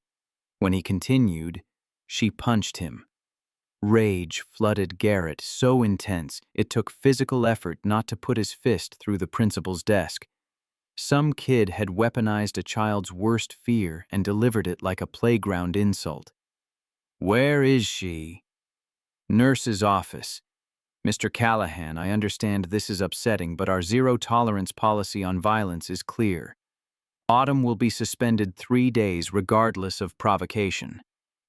When he continued, she punched him. Rage flooded Garrett so intense it took physical effort not to put his fist through the principal's desk. Some kid had weaponized a child's worst fear and delivered it like a playground insult. "Where is she?" "Nurse's office." "Mr. Callahan, I understand this is upsetting, but our zero-tolerance policy on violence is clear. Autumn will be suspended 3 days regardless of provocation."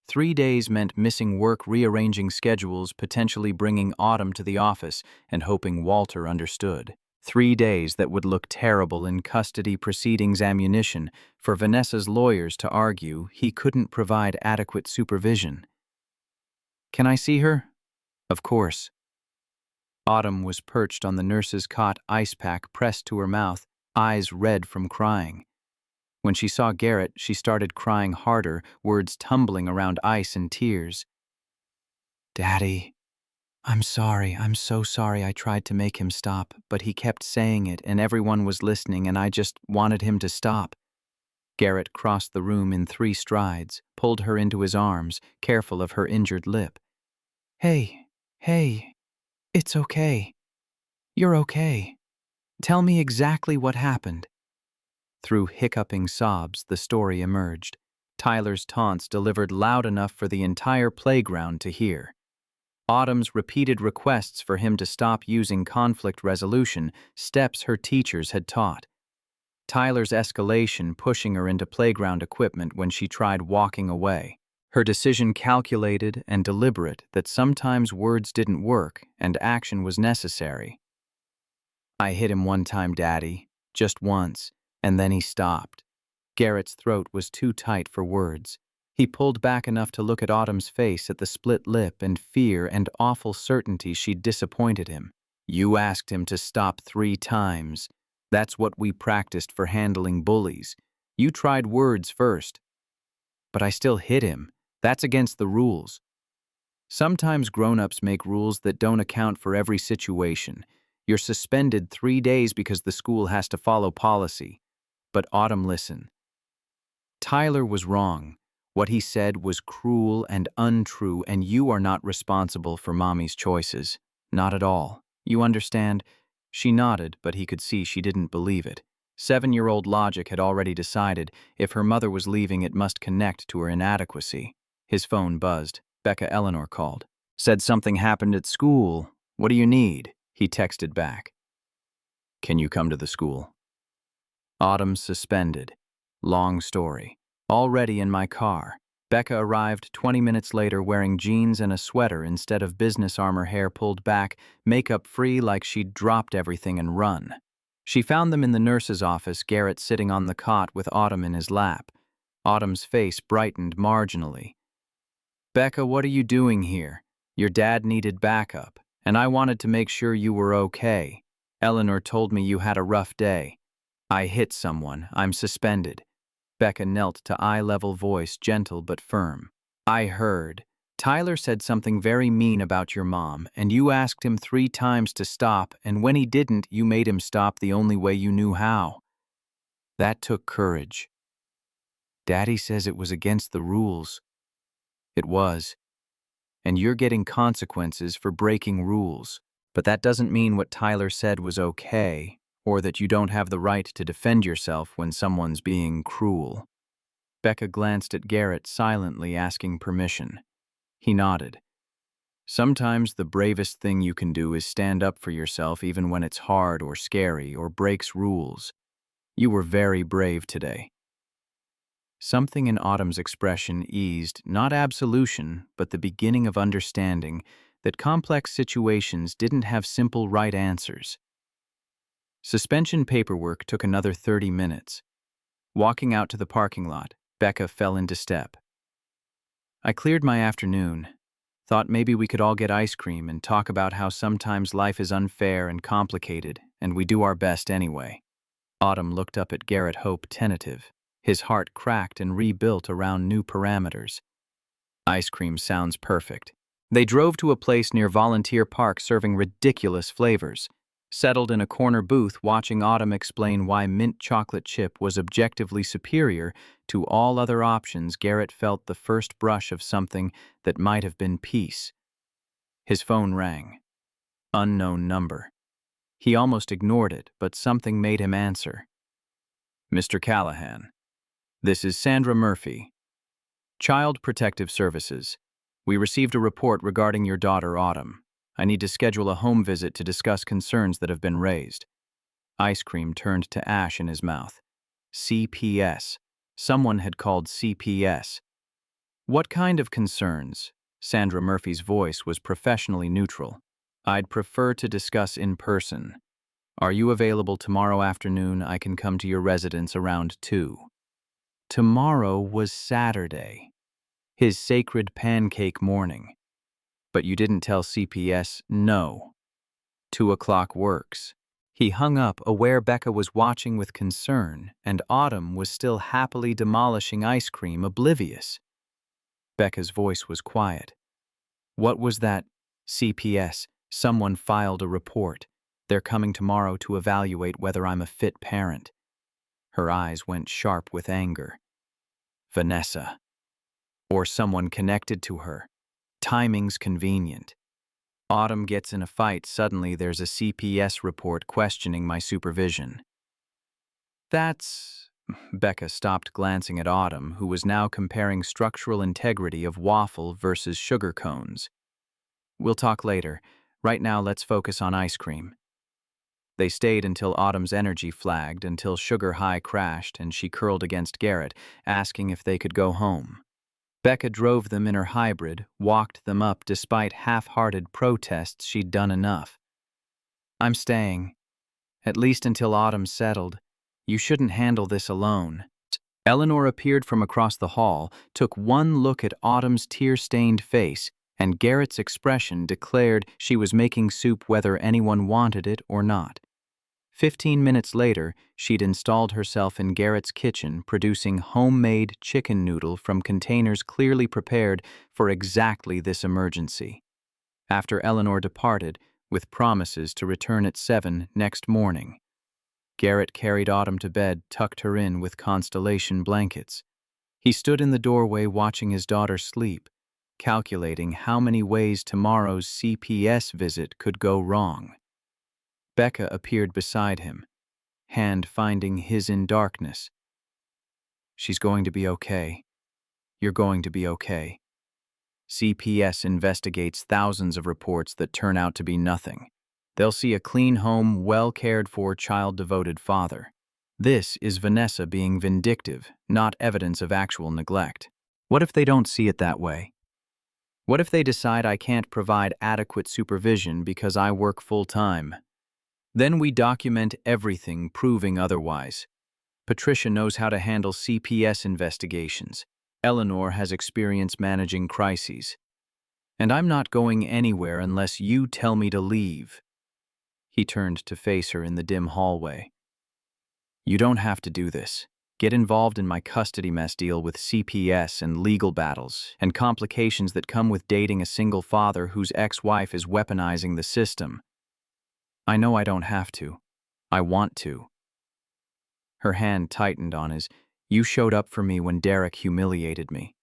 3 days meant missing work, rearranging schedules, potentially bringing Autumn to the office, and hoping Walter understood. 3 days that would look terrible in custody proceedings, ammunition for Vanessa's lawyers to argue he couldn't provide adequate supervision. "Can I see her?" "Of course." Autumn was perched on the nurse's cot, ice pack pressed to her mouth, eyes red from crying. When she saw Garrett, she started crying harder, words tumbling around ice and tears. "Daddy, I'm sorry, I'm so sorry. I tried to make him stop, but he kept saying it and everyone was listening and I just wanted him to stop." Garrett crossed the room in 3 strides, pulled her into his arms, careful of her injured lip. Hey, it's okay. You're okay. Tell me exactly what happened." Through hiccuping sobs, the story emerged. Tyler's taunts delivered loud enough for the entire playground to hear. Autumn's repeated requests for him to stop using conflict resolution, steps her teachers had taught. Tyler's escalation pushing her into playground equipment when she tried walking away. Her decision calculated and deliberate that sometimes words didn't work and action was necessary. "I hit him one time, Daddy, just once, and then he stopped." Garrett's throat was too tight for words. He pulled back enough to look at Autumn's face, at the split lip and fear and awful certainty she'd disappointed him. "You asked him to stop 3 times. That's what we practiced for handling bullies. You tried words first." "But I still hit him. That's against the rules." Sometimes grown-ups make rules that don't account for every situation. You're suspended 3 days because the school has to follow policy. But Autumn, listen. Tyler was wrong. What he said was cruel and untrue, and you are not responsible for Mommy's choices. Not at all. You understand? She nodded, but he could see she didn't believe it. 7-year-old logic had already decided if her mother was leaving, it must connect to her inadequacy. His phone buzzed. Becca Eleanor called. "Said something happened at school. What do you need?" He texted back. "Can you come to the school?" Autumn suspended. Long story. Already in my car. Becca arrived 20 minutes later wearing jeans and a sweater instead of business armor, hair pulled back, makeup free like she'd dropped everything and run. She found them in the nurse's office, Garrett sitting on the cot with Autumn in his lap. Autumn's face brightened marginally. "Becca, what are you doing here? Your dad needed backup, and I wanted to make sure you were okay. Eleanor told me you had a rough day. I hit someone. I'm suspended." Becca knelt to eye-level voice, gentle but firm. "I heard. Tyler said something very mean about your mom, and you asked him 3 times to stop, and when he didn't, you made him stop the only way you knew how. That took courage. Daddy says it was against the rules." "It was. And you're getting consequences for breaking rules. But that doesn't mean what Tyler said was okay, or that you don't have the right to defend yourself when someone's being cruel." Becca glanced at Garrett silently, asking permission. He nodded. "Sometimes the bravest thing you can do is stand up for yourself even when it's hard or scary or breaks rules. You were very brave today." Something in Autumn's expression eased, not absolution, but the beginning of understanding that complex situations didn't have simple right answers. Suspension paperwork took another 30 minutes. Walking out to the parking lot, Becca fell into step. "I cleared my afternoon. Thought maybe we could all get ice cream and talk about how sometimes life is unfair and complicated, and we do our best anyway." Autumn looked up at Garrett, hope tentative. His heart cracked and rebuilt around new parameters. Ice cream sounds perfect. They drove to a place near Volunteer Park serving ridiculous flavors. Settled in a corner booth watching Autumn explain why mint chocolate chip was objectively superior to all other options, Garrett felt the first brush of something that might have been peace. His phone rang. Unknown number. He almost ignored it, but something made him answer. Mr. Callahan, this is Sandra Murphy. Child Protective Services. We received a report regarding your daughter, Autumn. I need to schedule a home visit to discuss concerns that have been raised. Ice cream turned to ash in his mouth. CPS. Someone had called CPS. What kind of concerns? Sandra Murphy's voice was professionally neutral. I'd prefer to discuss in person. Are you available tomorrow afternoon? I can come to your residence around 2. Tomorrow was Saturday, his sacred pancake morning. But you didn't tell CPS no. 2 o'clock works. He hung up, aware Becca was watching with concern, and Autumn was still happily demolishing ice cream, oblivious. Becca's voice was quiet. What was that? CPS. Someone filed a report. They're coming tomorrow to evaluate whether I'm a fit parent. Her eyes went sharp with anger. Vanessa. Or someone connected to her. Timing's convenient. Autumn gets in a fight, suddenly there's a CPS report questioning my supervision. That's... Becca stopped glancing at Autumn, who was now comparing structural integrity of waffle versus sugar cones. We'll talk later. Right now, let's focus on ice cream. They stayed until Autumn's energy flagged, until Sugar High crashed and she curled against Garrett, asking if they could go home. Becca drove them in her hybrid, walked them up despite half-hearted protests she'd done enough. I'm staying. At least until Autumn's settled. You shouldn't handle this alone. Eleanor appeared from across the hall, took one look at Autumn's tear-stained face, and Garrett's expression declared she was making soup whether anyone wanted it or not. 15 minutes later, she'd installed herself in Garrett's kitchen, producing homemade chicken noodle from containers clearly prepared for exactly this emergency. After Eleanor departed, with promises to return at 7 next morning, Garrett carried Autumn to bed, tucked her in with constellation blankets. He stood in the doorway watching his daughter sleep, calculating how many ways tomorrow's CPS visit could go wrong. Becca appeared beside him, hand finding his in darkness. She's going to be okay. You're going to be okay. CPS investigates thousands of reports that turn out to be nothing. They'll see a clean home, well-cared-for, child-devoted father. This is Vanessa being vindictive, not evidence of actual neglect. What if they don't see it that way? What if they decide I can't provide adequate supervision because I work full-time? Then we document everything, proving otherwise. Patricia knows how to handle CPS investigations. Eleanor has experience managing crises. And I'm not going anywhere unless you tell me to leave. He turned to face her in the dim hallway. You don't have to do this. Get involved in my custody mess deal with CPS and legal battles and complications that come with dating a single father whose ex-wife is weaponizing the system. I know I don't have to. I want to. Her hand tightened on his. You showed up for me when Derek humiliated me.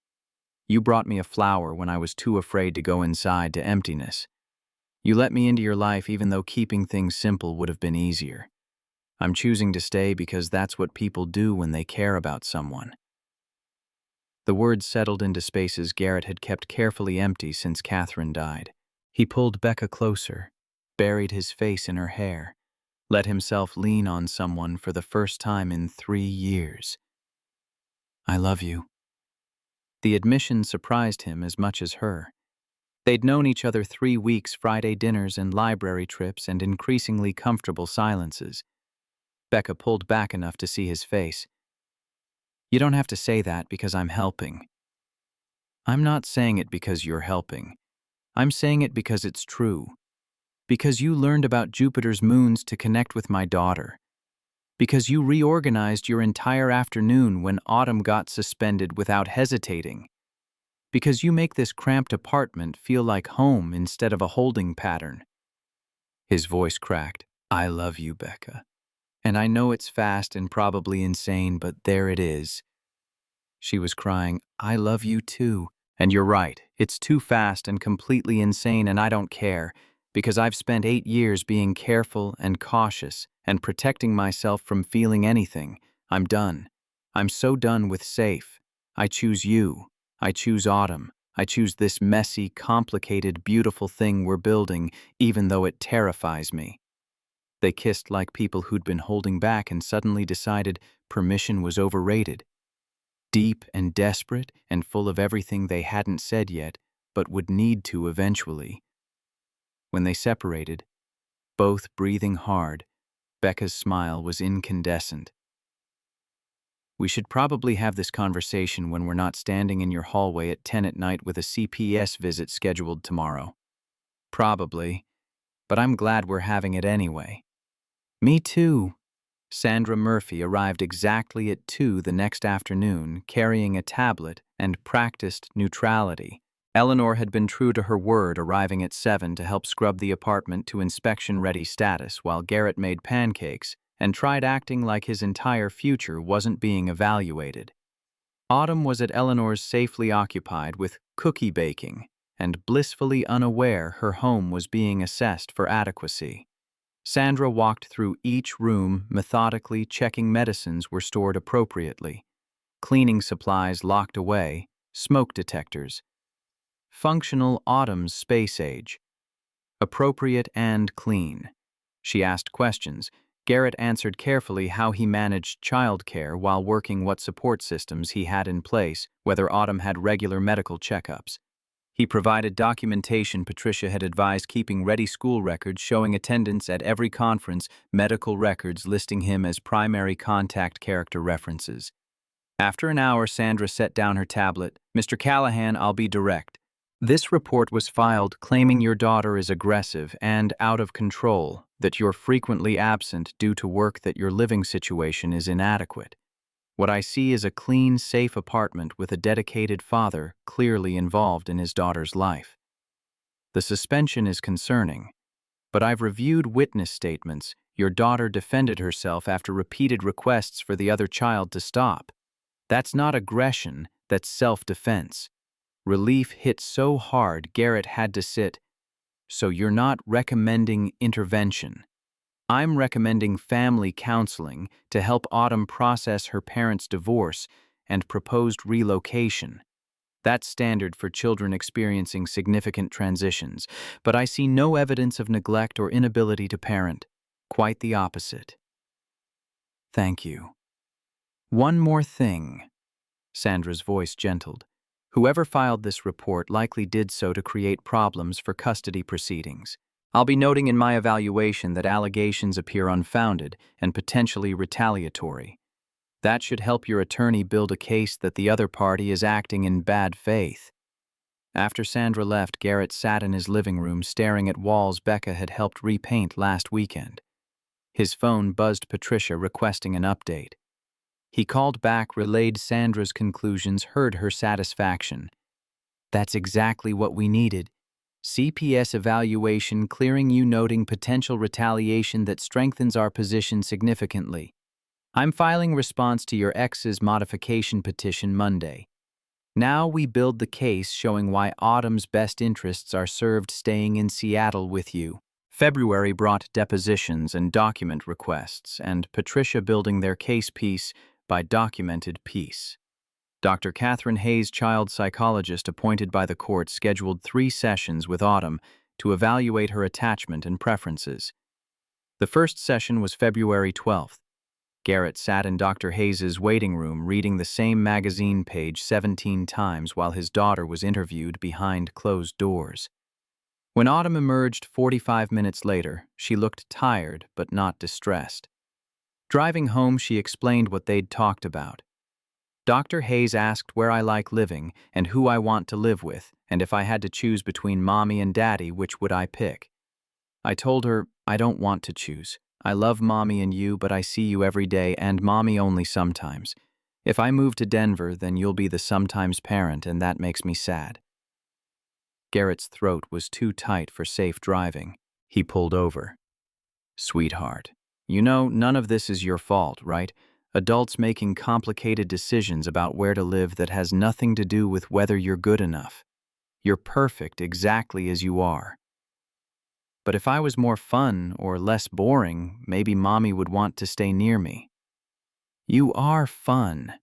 You brought me a flower when I was too afraid to go inside to emptiness. You let me into your life even though keeping things simple would have been easier. I'm choosing to stay because that's what people do when they care about someone. The words settled into spaces Garrett had kept carefully empty since Catherine died. He pulled Becca closer, buried his face in her hair, let himself lean on someone for the first time in 3 years. I love you. The admission surprised him as much as her. They'd known each other 3 weeks, Friday dinners and library trips and increasingly comfortable silences. Becca pulled back enough to see his face. You don't have to say that because I'm helping. I'm not saying it because you're helping. I'm saying it because it's true. Because you learned about Jupiter's moons to connect with my daughter. Because you reorganized your entire afternoon when Autumn got suspended without hesitating. because you make this cramped apartment feel like home instead of a holding pattern." His voice cracked. "I love you, Becca. And I know it's fast and probably insane, but there it is." She was crying, "I love you too. And you're right, it's too fast and completely insane, and I don't care, because I've spent 8 years being careful and cautious and protecting myself from feeling anything. I'm done. I'm so done with safe. I choose you. I choose Autumn. I choose this messy, complicated, beautiful thing we're building, even though it terrifies me." They kissed like people who'd been holding back and suddenly decided permission was overrated. Deep and desperate and full of everything they hadn't said yet, but would need to eventually. When they separated, both breathing hard, Becca's smile was incandescent. "We should probably have this conversation when we're not standing in your hallway at 10 at night with a CPS visit scheduled tomorrow." "Probably, but I'm glad we're having it anyway." "Me too." Sandra Murphy arrived exactly at 2 the next afternoon, carrying a tablet, and practiced neutrality. Eleanor had been true to her word, arriving at 7 to help scrub the apartment to inspection-ready status, while Garrett made pancakes and tried acting like his entire future wasn't being evaluated. Autumn was at Eleanor's safely occupied with cookie baking and blissfully unaware her home was being assessed for adequacy. Sandra walked through each room, methodically checking medicines were stored appropriately, cleaning supplies locked away, smoke detectors. Functional Autumn's space age. Appropriate and clean. She asked questions. Garrett answered carefully how he managed childcare while working what support systems he had in place, whether Autumn had regular medical checkups. He provided documentation Patricia had advised, keeping ready school records showing attendance at every conference, medical records listing him as primary contact character references. After an hour, Sandra set down her tablet. "Mr. Callahan, I'll be direct. This report was filed claiming your daughter is aggressive and out of control, that you're frequently absent due to work, that your living situation is inadequate. What I see is a clean, safe apartment with a dedicated father clearly involved in his daughter's life. The suspension is concerning, but I've reviewed witness statements. Your daughter defended herself after repeated requests for the other child to stop. That's not aggression, that's self-defense." Relief hit so hard Garrett had to sit. "So you're not recommending intervention?" "I'm recommending family counseling to help Autumn process her parents' divorce and proposed relocation. That's standard for children experiencing significant transitions, but I see no evidence of neglect or inability to parent. Quite the opposite." "Thank you. One more thing." Sandra's voice gentled. "Whoever filed this report likely did so to create problems for custody proceedings. I'll be noting in my evaluation that allegations appear unfounded and potentially retaliatory. That should help your attorney build a case that the other party is acting in bad faith." After Sandra left, Garrett sat in his living room staring at walls Becca had helped repaint last weekend. His phone buzzed Patricia requesting an update. He called back, relayed Sandra's conclusions, heard her satisfaction. "That's exactly what we needed. CPS evaluation clearing you, noting potential retaliation that strengthens our position significantly. I'm filing response to your ex's modification petition Monday. Now we build the case showing why Autumn's best interests are served staying in Seattle with you." February brought depositions and document requests, and Patricia building their case piece by documented piece. Dr. Catherine Hayes, child psychologist appointed by the court, scheduled 3 sessions with Autumn to evaluate her attachment and preferences. The first session was February 12th. Garrett sat in Dr. Hayes's waiting room reading the same magazine page 17 times while his daughter was interviewed behind closed doors. When Autumn emerged 45 minutes later, she looked tired but not distressed. Driving home, she explained what they'd talked about. "Dr. Hayes asked where I like living and who I want to live with, and if I had to choose between Mommy and Daddy, which would I pick? I told her, I don't want to choose. I love Mommy and you, but I see you every day and Mommy only sometimes. If I move to Denver, then you'll be the sometimes parent, and that makes me sad. Garrett's throat was too tight for safe driving. He pulled over. Sweetheart, you know none of this is your fault, right? Adults making complicated decisions about where to live that has nothing to do with whether you're good enough. You're perfect exactly as you are. But if I was more fun or less boring, maybe Mommy would want to stay near me. You are fun.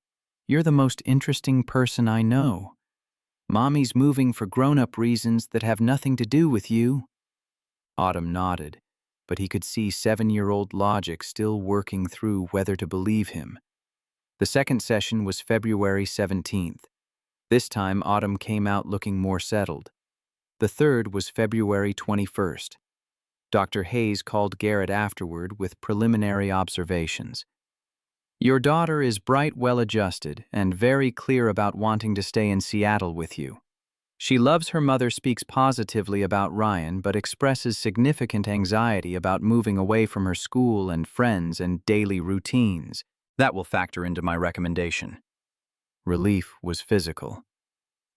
You're the most interesting person I know. Mommy's moving for grown-up reasons that have nothing to do with you. Autumn nodded, but he could see 7-year-old logic still working through whether to believe him. The second session was February 17th. This time, Autumn came out looking more settled. The third was February 21st. Dr. Hayes called Garrett afterward with preliminary observations. Your daughter is bright, well-adjusted, and very clear about wanting to stay in Seattle with you. She loves her mother, speaks positively about Ryan, but expresses significant anxiety about moving away from her school and friends and daily routines. That will factor into my recommendation. Relief was physical.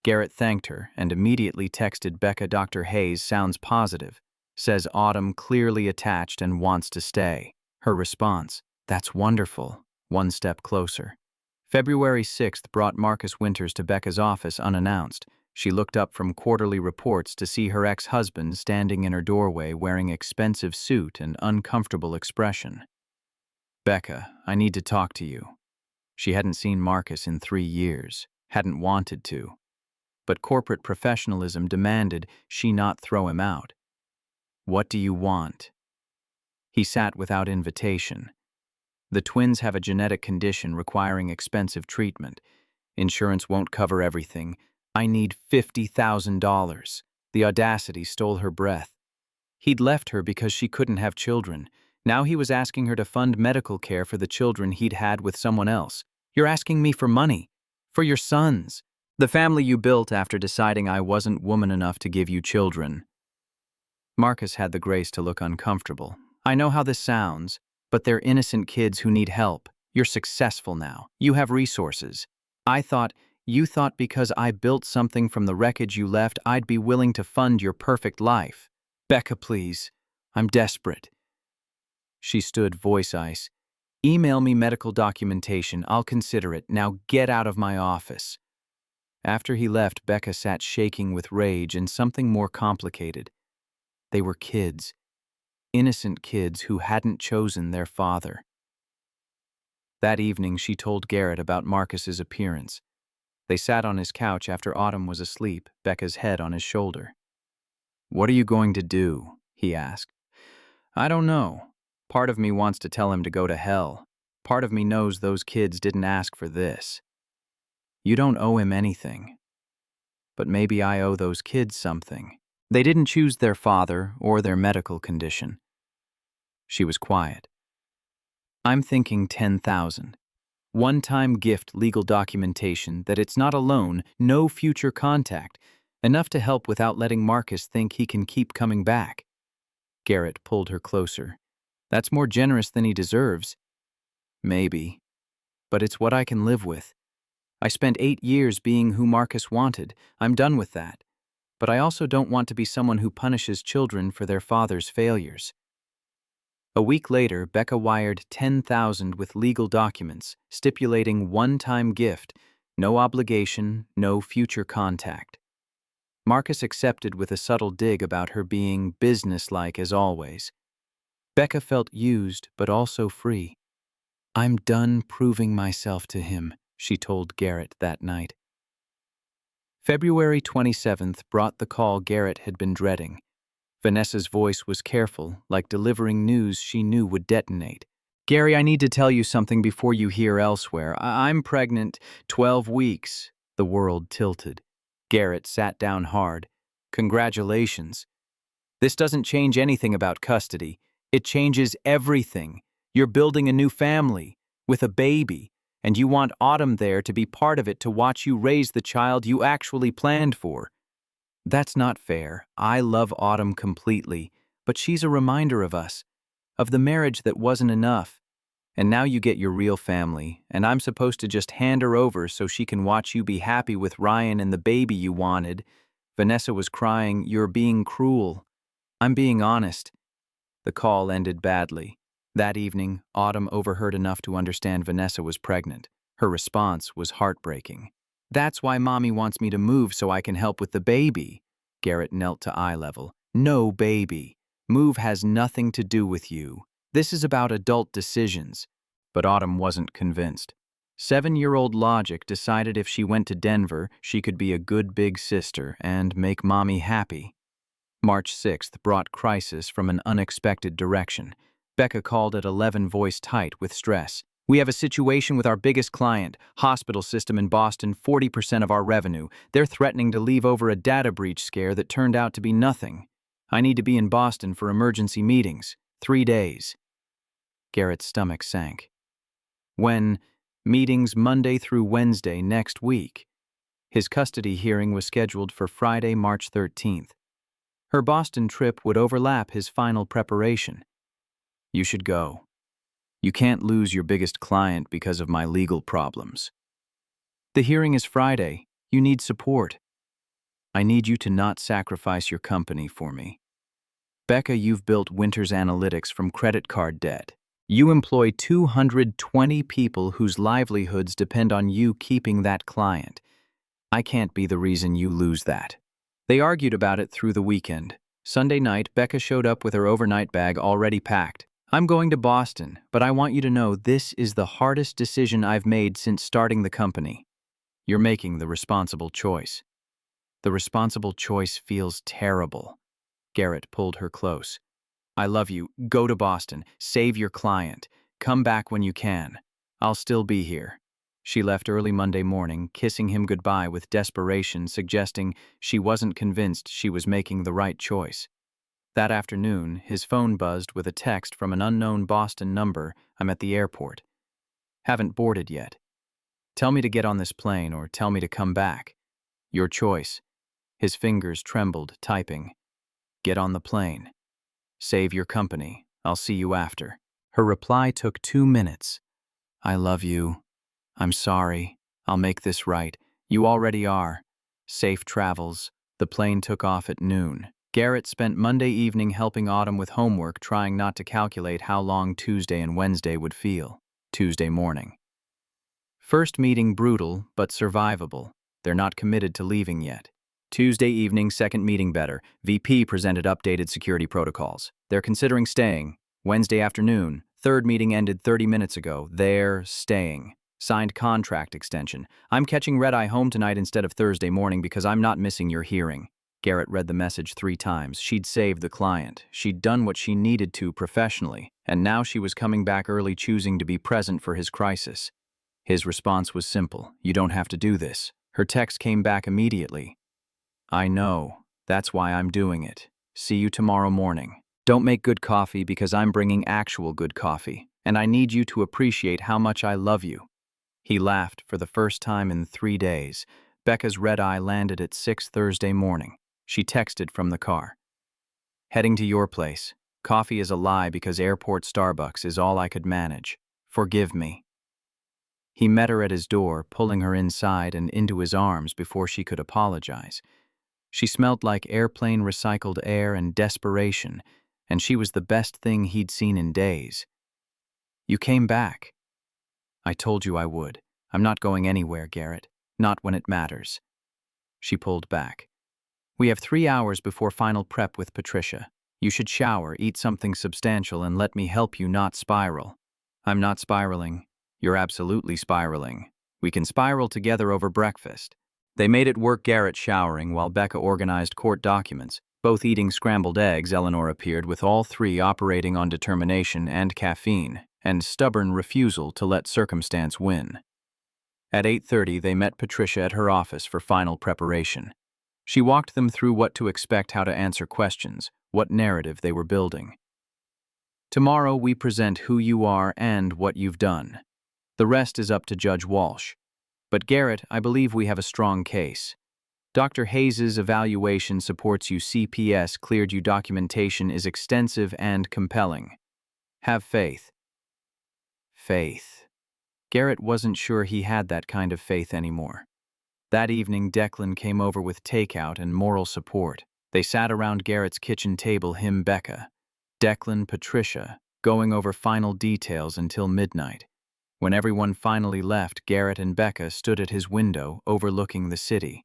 Garrett thanked her and immediately texted Becca. Dr. Hayes sounds positive, says Autumn clearly attached and wants to stay. Her response, that's wonderful, one step closer. February 6th brought Marcus Winters to Becca's office unannounced. She looked up from quarterly reports to see her ex-husband standing in her doorway wearing expensive suit and uncomfortable expression. Becca, I need to talk to you. She hadn't seen Marcus in 3 years, hadn't wanted to. But corporate professionalism demanded she not throw him out. What do you want? He sat without invitation. The twins have a genetic condition requiring expensive treatment. Insurance won't cover everything. I need $50,000. The audacity stole her breath. He'd left her because she couldn't have children. Now he was asking her to fund medical care for the children he'd had with someone else. You're asking me for money. For your sons. The family you built after deciding I wasn't woman enough to give you children. Marcus had the grace to look uncomfortable. I know how this sounds, but they're innocent kids who need help. You're successful now. You have resources. You thought because I built something from the wreckage you left, I'd be willing to fund your perfect life. Becca, please. I'm desperate. She stood voice ice. Email me medical documentation. I'll consider it. Now get out of my office. After he left, Becca sat shaking with rage and something more complicated. They were kids. Innocent kids who hadn't chosen their father. That evening, she told Garrett about Marcus's appearance. They sat on his couch after Autumn was asleep, Becca's head on his shoulder. What are you going to do? He asked. I don't know. Part of me wants to tell him to go to hell. Part of me knows those kids didn't ask for this. You don't owe him anything. But maybe I owe those kids something. They didn't choose their father or their medical condition. She was quiet. I'm thinking 10,000. One-time gift legal documentation that it's not a loan, no future contact, enough to help without letting Marcus think he can keep coming back. Garrett pulled her closer. That's more generous than he deserves. Maybe. But it's what I can live with. I spent 8 years being who Marcus wanted. I'm done with that. But I also don't want to be someone who punishes children for their father's failures. A week later, Becca wired 10,000 with legal documents, stipulating one-time gift, no obligation, no future contact. Marcus accepted with a subtle dig about her being businesslike as always. Becca felt used, but also free. I'm done proving myself to him, she told Garrett that night. February 27th brought the call Garrett had been dreading. Vanessa's voice was careful, like delivering news she knew would detonate. Gary, I need to tell you something before you hear elsewhere. I'm pregnant, 12 weeks. The world tilted. Garrett sat down hard. Congratulations. This doesn't change anything about custody. It changes everything. You're building a new family, with a baby, and you want Autumn there to be part of it to watch you raise the child you actually planned for. That's not fair. I love Autumn completely, but she's a reminder of us, of the marriage that wasn't enough. And now you get your real family, and I'm supposed to just hand her over so she can watch you be happy with Ryan and the baby you wanted. Vanessa was crying, "You're being cruel." "I'm being honest." The call ended badly. That evening, Autumn overheard enough to understand Vanessa was pregnant. Her response was heartbreaking. "That's why Mommy wants me to move so I can help with the baby." Garrett knelt to eye level. "No baby. Move has nothing to do with you. This is about adult decisions." But Autumn wasn't convinced. 7-year-old logic decided if she went to Denver, she could be a good big sister and make Mommy happy. March 6th brought crisis from an unexpected direction. Becca called at 11, voice tight with stress. "We have a situation with our biggest client, hospital system in Boston, 40% of our revenue. They're threatening to leave over a data breach scare that turned out to be nothing. I need to be in Boston for emergency meetings. 3 days." Garrett's stomach sank. When? Meetings Monday through Wednesday next week. His custody hearing was scheduled for Friday, March 13th. Her Boston trip would overlap his final preparation. "You should go. You can't lose your biggest client because of my legal problems. The hearing is Friday. You need support. I need you to not sacrifice your company for me. Becca, you've built Winters Analytics from credit card debt. You employ 220 people whose livelihoods depend on you keeping that client. I can't be the reason you lose that." They argued about it through the weekend. Sunday night, Becca showed up with her overnight bag already packed. "I'm going to Boston, but I want you to know this is the hardest decision I've made since starting the company. You're making the responsible choice." "The responsible choice feels terrible." Garrett pulled her close. "I love you. Go to Boston. Save your client. Come back when you can. I'll still be here." She left early Monday morning, kissing him goodbye with desperation, suggesting she wasn't convinced she was making the right choice. That afternoon, his phone buzzed with a text from an unknown Boston number. "I'm at the airport. Haven't boarded yet. Tell me to get on this plane or tell me to come back. Your choice." His fingers trembled, typing. "Get on the plane. Save your company. I'll see you after." Her reply took 2 minutes. "I love you. I'm sorry. I'll make this right. You already are. Safe travels." The plane took off at noon. Garrett spent Monday evening helping Autumn with homework, trying not to calculate how long Tuesday and Wednesday would feel. Tuesday morning. First meeting brutal, but survivable. They're not committed to leaving yet. Tuesday evening, second meeting better. VP presented updated security protocols. They're considering staying. Wednesday afternoon, third meeting ended 30 minutes ago. They're staying. Signed contract extension. "I'm catching red-eye home tonight instead of Thursday morning because I'm not missing your hearing." Garrett read the message 3 times. She'd saved the client. She'd done what she needed to professionally, and now she was coming back early, choosing to be present for his crisis. His response was simple. "You don't have to do this." Her text came back immediately. "I know. That's why I'm doing it. See you tomorrow morning. Don't make good coffee because I'm bringing actual good coffee, and I need you to appreciate how much I love you." He laughed for the first time in 3 days. Becca's red eye landed at 6 Thursday morning. She texted from the car. "Heading to your place. Coffee is a lie because airport Starbucks is all I could manage. Forgive me." He met her at his door, pulling her inside and into his arms before she could apologize. She smelled like airplane recycled air and desperation, and she was the best thing he'd seen in days. "You came back." "I told you I would. I'm not going anywhere, Garrett. Not when it matters." She pulled back. "We have 3 hours before final prep with Patricia. You should shower, eat something substantial, and let me help you not spiral." "I'm not spiraling. You're absolutely spiraling. We can spiral together over breakfast." They made it work. Garrett showering while Becca organized court documents. Both eating scrambled eggs, Eleanor appeared, with all 3 operating on determination and caffeine, and stubborn refusal to let circumstance win. At 8:30, they met Patricia at her office for final preparation. She walked them through what to expect, how to answer questions, what narrative they were building. "Tomorrow we present who you are and what you've done. The rest is up to Judge Walsh. But Garrett, I believe we have a strong case. Dr. Hayes's evaluation supports you. CPS cleared you. Documentation is extensive and compelling. Have faith." Faith. Garrett wasn't sure he had that kind of faith anymore. That evening, Declan came over with takeout and moral support. They sat around Garrett's kitchen table, him, Becca, Declan, Patricia, going over final details until midnight. When everyone finally left, Garrett and Becca stood at his window, overlooking the city.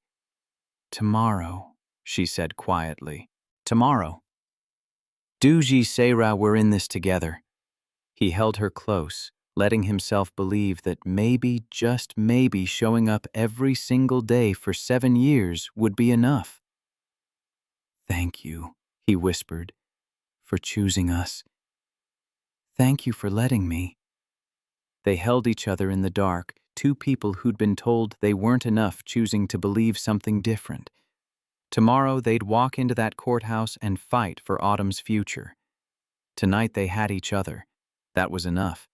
"Tomorrow," she said quietly. "Tomorrow. Duji Seira, we're in this together." He held her close, letting himself believe that maybe, just maybe, showing up every single day for 7 years would be enough. "Thank you," he whispered, "for choosing us. Thank you for letting me." They held each other in the dark, two people who'd been told they weren't enough, choosing to believe something different. Tomorrow they'd walk into that courthouse and fight for Autumn's future. Tonight they had each other. That was enough.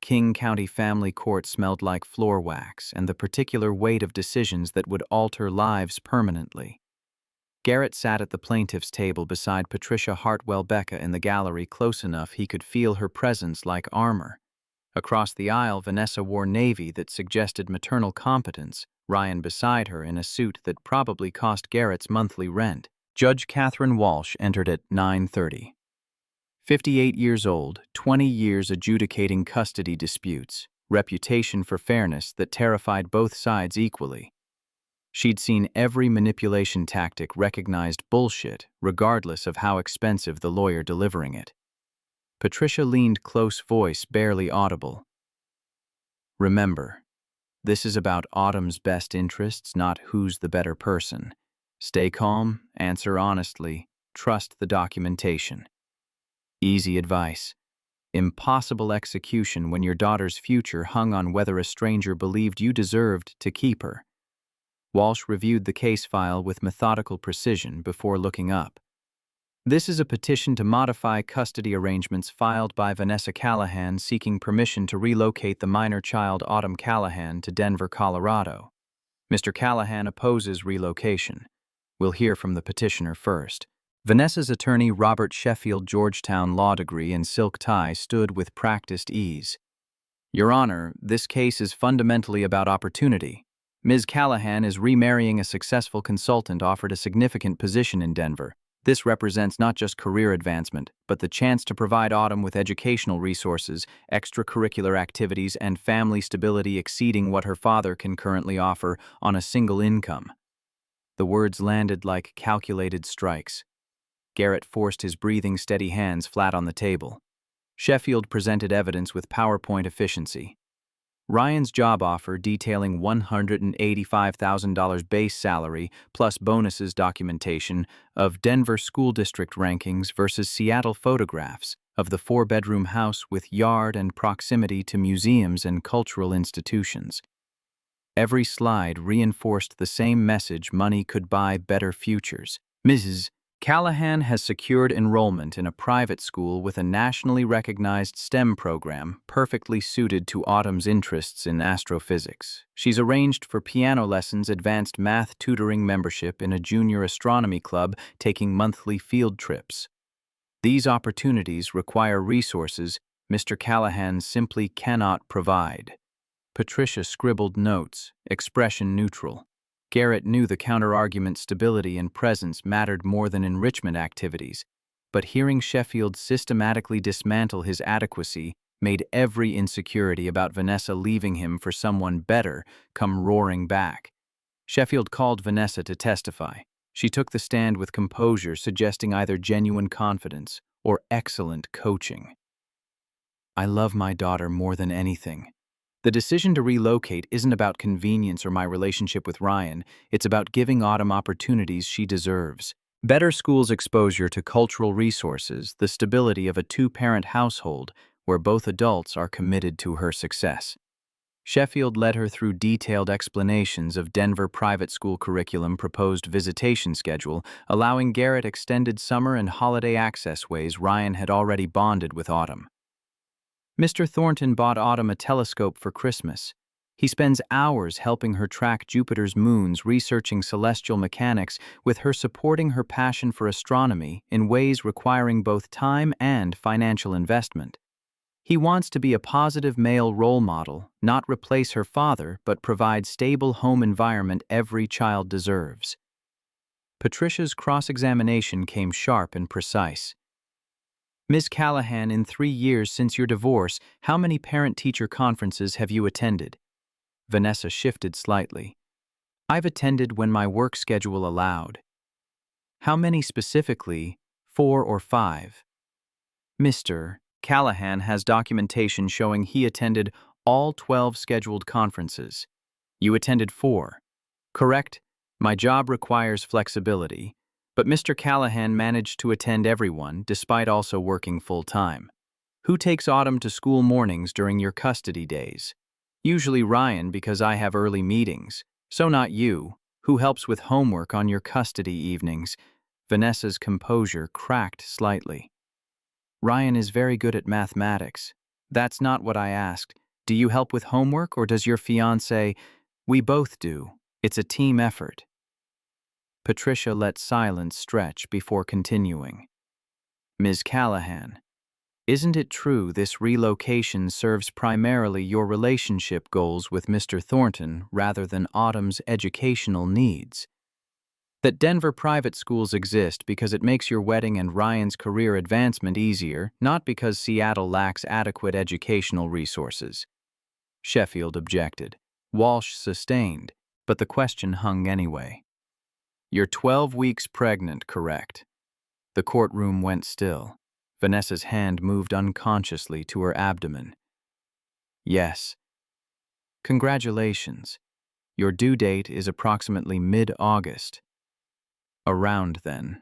King County Family Court smelled like floor wax and the particular weight of decisions that would alter lives permanently. Garrett sat at the plaintiff's table beside Patricia Hartwell Becca in the gallery, close enough he could feel her presence like armor. Across the aisle, Vanessa wore navy that suggested maternal competence, Ryan beside her in a suit that probably cost Garrett's monthly rent. Judge Catherine Walsh entered at 9:30. 58 years old, 20 years adjudicating custody disputes, reputation for fairness that terrified both sides equally. She'd seen every manipulation tactic, recognized bullshit, regardless of how expensive the lawyer delivering it. Patricia leaned close, voice barely audible. "Remember, this is about Autumn's best interests, not who's the better person. Stay calm, answer honestly, trust the documentation." Easy advice. Impossible execution when your daughter's future hung on whether a stranger believed you deserved to keep her. Walsh reviewed the case file with methodical precision before looking up. "This is a petition to modify custody arrangements filed by Vanessa Callahan seeking permission to relocate the minor child Autumn Callahan to Denver, Colorado. Mr. Callahan opposes relocation. We'll hear from the petitioner first." Vanessa's attorney, Robert Sheffield, Georgetown law degree and silk tie, stood with practiced ease. "Your Honor, this case is fundamentally about opportunity. Ms. Callahan is remarrying a successful consultant offered a significant position in Denver. This represents not just career advancement, but the chance to provide Autumn with educational resources, extracurricular activities, and family stability exceeding what her father can currently offer on a single income." The words landed like calculated strikes. Garrett forced his breathing, steady hands flat on the table. Sheffield presented evidence with PowerPoint efficiency. Ryan's job offer detailing $185,000 base salary plus bonuses, documentation of Denver school district rankings versus Seattle photographs of the 4-bedroom house with yard and proximity to museums and cultural institutions. Every slide reinforced the same message: money could buy better futures. Mrs. Callahan has secured enrollment in a private school with a nationally recognized STEM program perfectly suited to Autumn's interests in astrophysics. She's arranged for piano lessons, advanced math tutoring, membership in a junior astronomy club, taking monthly field trips. These opportunities require resources Mr. Callahan simply cannot provide. Patricia scribbled notes, expression neutral. Garrett knew the counter-argument stability and presence mattered more than enrichment activities, but hearing Sheffield systematically dismantle his adequacy made every insecurity about Vanessa leaving him for someone better come roaring back. Sheffield called Vanessa to testify. She took the stand with composure, suggesting either genuine confidence or excellent coaching. "I love my daughter more than anything. The decision to relocate isn't about convenience or my relationship with Ryan. It's about giving Autumn opportunities she deserves. Better schools, exposure to cultural resources, the stability of a 2-parent household where both adults are committed to her success." Sheffield led her through detailed explanations of Denver private school curriculum, proposed visitation schedule, allowing Garrett extended summer and holiday access ways Ryan had already bonded with Autumn. Mr. Thornton bought Autumn a telescope for Christmas. He spends hours helping her track Jupiter's moons, researching celestial mechanics, with her supporting her passion for astronomy in ways requiring both time and financial investment. He wants to be a positive male role model, not replace her father, but provide stable home environment every child deserves. Patricia's cross-examination came sharp and precise. Ms. Callahan, in 3 years since your divorce, how many parent-teacher conferences have you attended? Vanessa shifted slightly. I've attended when my work schedule allowed. How many specifically? 4 or 5? Mr. Callahan has documentation showing he attended all 12 scheduled conferences. You attended 4. Correct? My job requires flexibility, but Mr. Callahan managed to attend everyone despite also working full-time. Who takes Autumn to school mornings during your custody days? Usually Ryan, because I have early meetings. So not you. Who helps with homework on your custody evenings? Vanessa's composure cracked slightly. Ryan is very good at mathematics. That's not what I asked. Do you help with homework, or does your fiancé? We both do. It's a team effort. Patricia let silence stretch before continuing. Ms. Callahan, isn't it true this relocation serves primarily your relationship goals with Mr. Thornton rather than Autumn's educational needs? That Denver private schools exist because it makes your wedding and Ryan's career advancement easier, not because Seattle lacks adequate educational resources. Sheffield objected. Walsh sustained, but the question hung anyway. You're 12 weeks pregnant, correct? The courtroom went still. Vanessa's hand moved unconsciously to her abdomen. Yes. Congratulations. Your due date is approximately mid-August. Around then.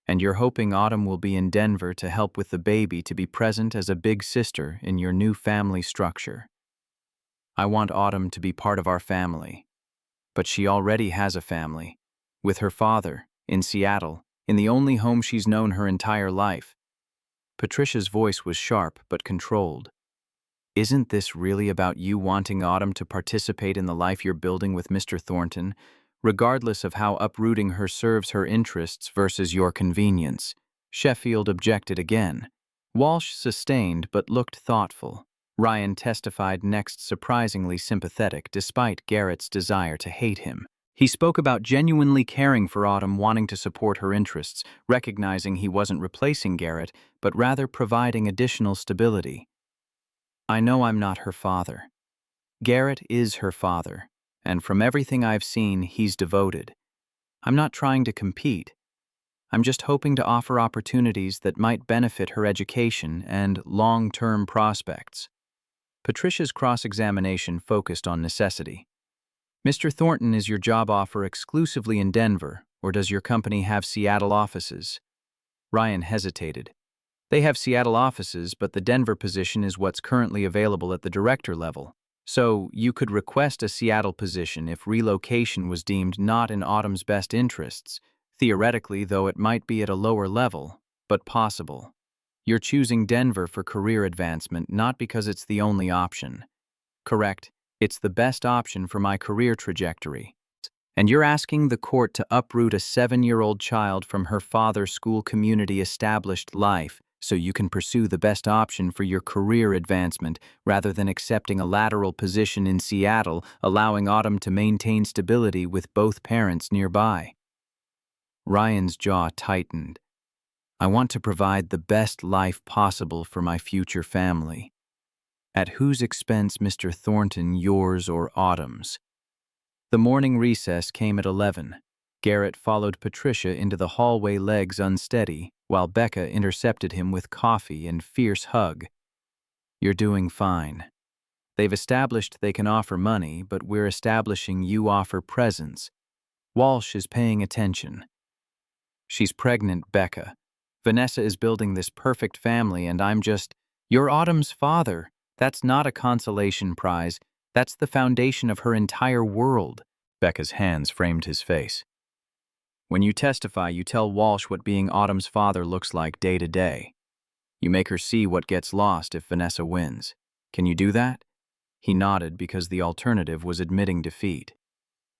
And you're hoping Autumn will be in Denver to help with the baby, to be present as a big sister in your new family structure. I want Autumn to be part of our family. But she already has a family. With her father, in Seattle, in the only home she's known her entire life. Patricia's voice was sharp but controlled. Isn't this really about you wanting Autumn to participate in the life you're building with Mr. Thornton, regardless of how uprooting her serves her interests versus your convenience? Sheffield objected again. Walsh sustained but looked thoughtful. Ryan testified next, surprisingly sympathetic despite Garrett's desire to hate him. He spoke about genuinely caring for Autumn, wanting to support her interests, recognizing he wasn't replacing Garrett, but rather providing additional stability. I know I'm not her father. Garrett is her father, and from everything I've seen, he's devoted. I'm not trying to compete. I'm just hoping to offer opportunities that might benefit her education and long-term prospects. Patricia's cross-examination focused on necessity. Mr. Thornton, is your job offer exclusively in Denver, or does your company have Seattle offices? Ryan hesitated. They have Seattle offices, but the Denver position is what's currently available at the director level. So, you could request a Seattle position if relocation was deemed not in Autumn's best interests, theoretically, though it might be at a lower level, but possible. You're choosing Denver for career advancement, not because it's the only option. Correct. It's the best option for my career trajectory. And you're asking the court to uproot a 7-year-old child from her father's school community established life so you can pursue the best option for your career advancement rather than accepting a lateral position in Seattle, allowing Autumn to maintain stability with both parents nearby. Ryan's jaw tightened. I want to provide the best life possible for my future family. At whose expense, Mr. Thornton, yours or Autumn's? The morning recess came at 11. Garrett followed Patricia into the hallway, legs unsteady, while Becca intercepted him with coffee and fierce hug. You're doing fine. They've established they can offer money, but we're establishing you offer presence. Walsh is paying attention. She's pregnant, Becca. Vanessa is building this perfect family, and I'm just, you're Autumn's father. That's not a consolation prize. That's the foundation of her entire world. Becca's hands framed his face. When you testify, you tell Walsh what being Autumn's father looks like day to day. You make her see what gets lost if Vanessa wins. Can you do that? He nodded because the alternative was admitting defeat.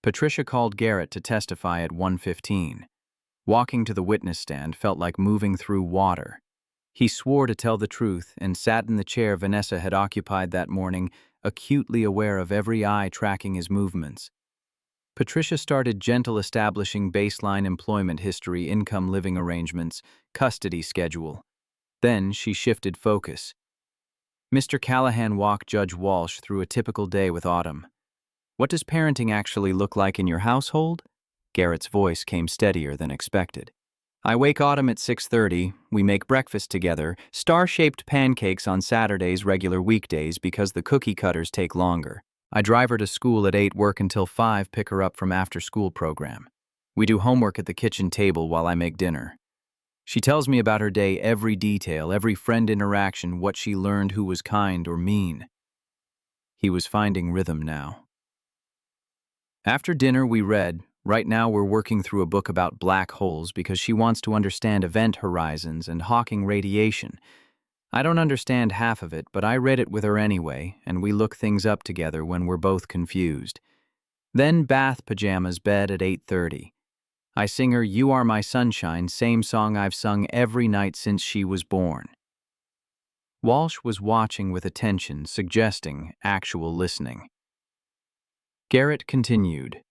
Patricia called Garrett to testify at 1:15. Walking to the witness stand felt like moving through water. He swore to tell the truth and sat in the chair Vanessa had occupied that morning, acutely aware of every eye tracking his movements. Patricia started gentle establishing baseline employment history, income living arrangements, custody schedule. Then she shifted focus. Mr. Callahan walked Judge Walsh through a typical day with Autumn. What does parenting actually look like in your household? Garrett's voice came steadier than expected. I wake Autumn at 6:30, we make breakfast together, star-shaped pancakes on Saturdays, regular weekdays because the cookie cutters take longer. I drive her to school at 8, work until 5, pick her up from after-school program. We do homework at the kitchen table while I make dinner. She tells me about her day, every detail, every friend interaction, what she learned, who was kind or mean. He was finding rhythm now. After dinner, we read. Right now, we're working through a book about black holes because she wants to understand event horizons and Hawking radiation. I don't understand half of it, but I read it with her anyway, and we look things up together when we're both confused. Then bath pajamas, bed at 8:30. I sing her You Are My Sunshine, same song I've sung every night since she was born. Walsh was watching with attention, suggesting actual listening. Garrett continued.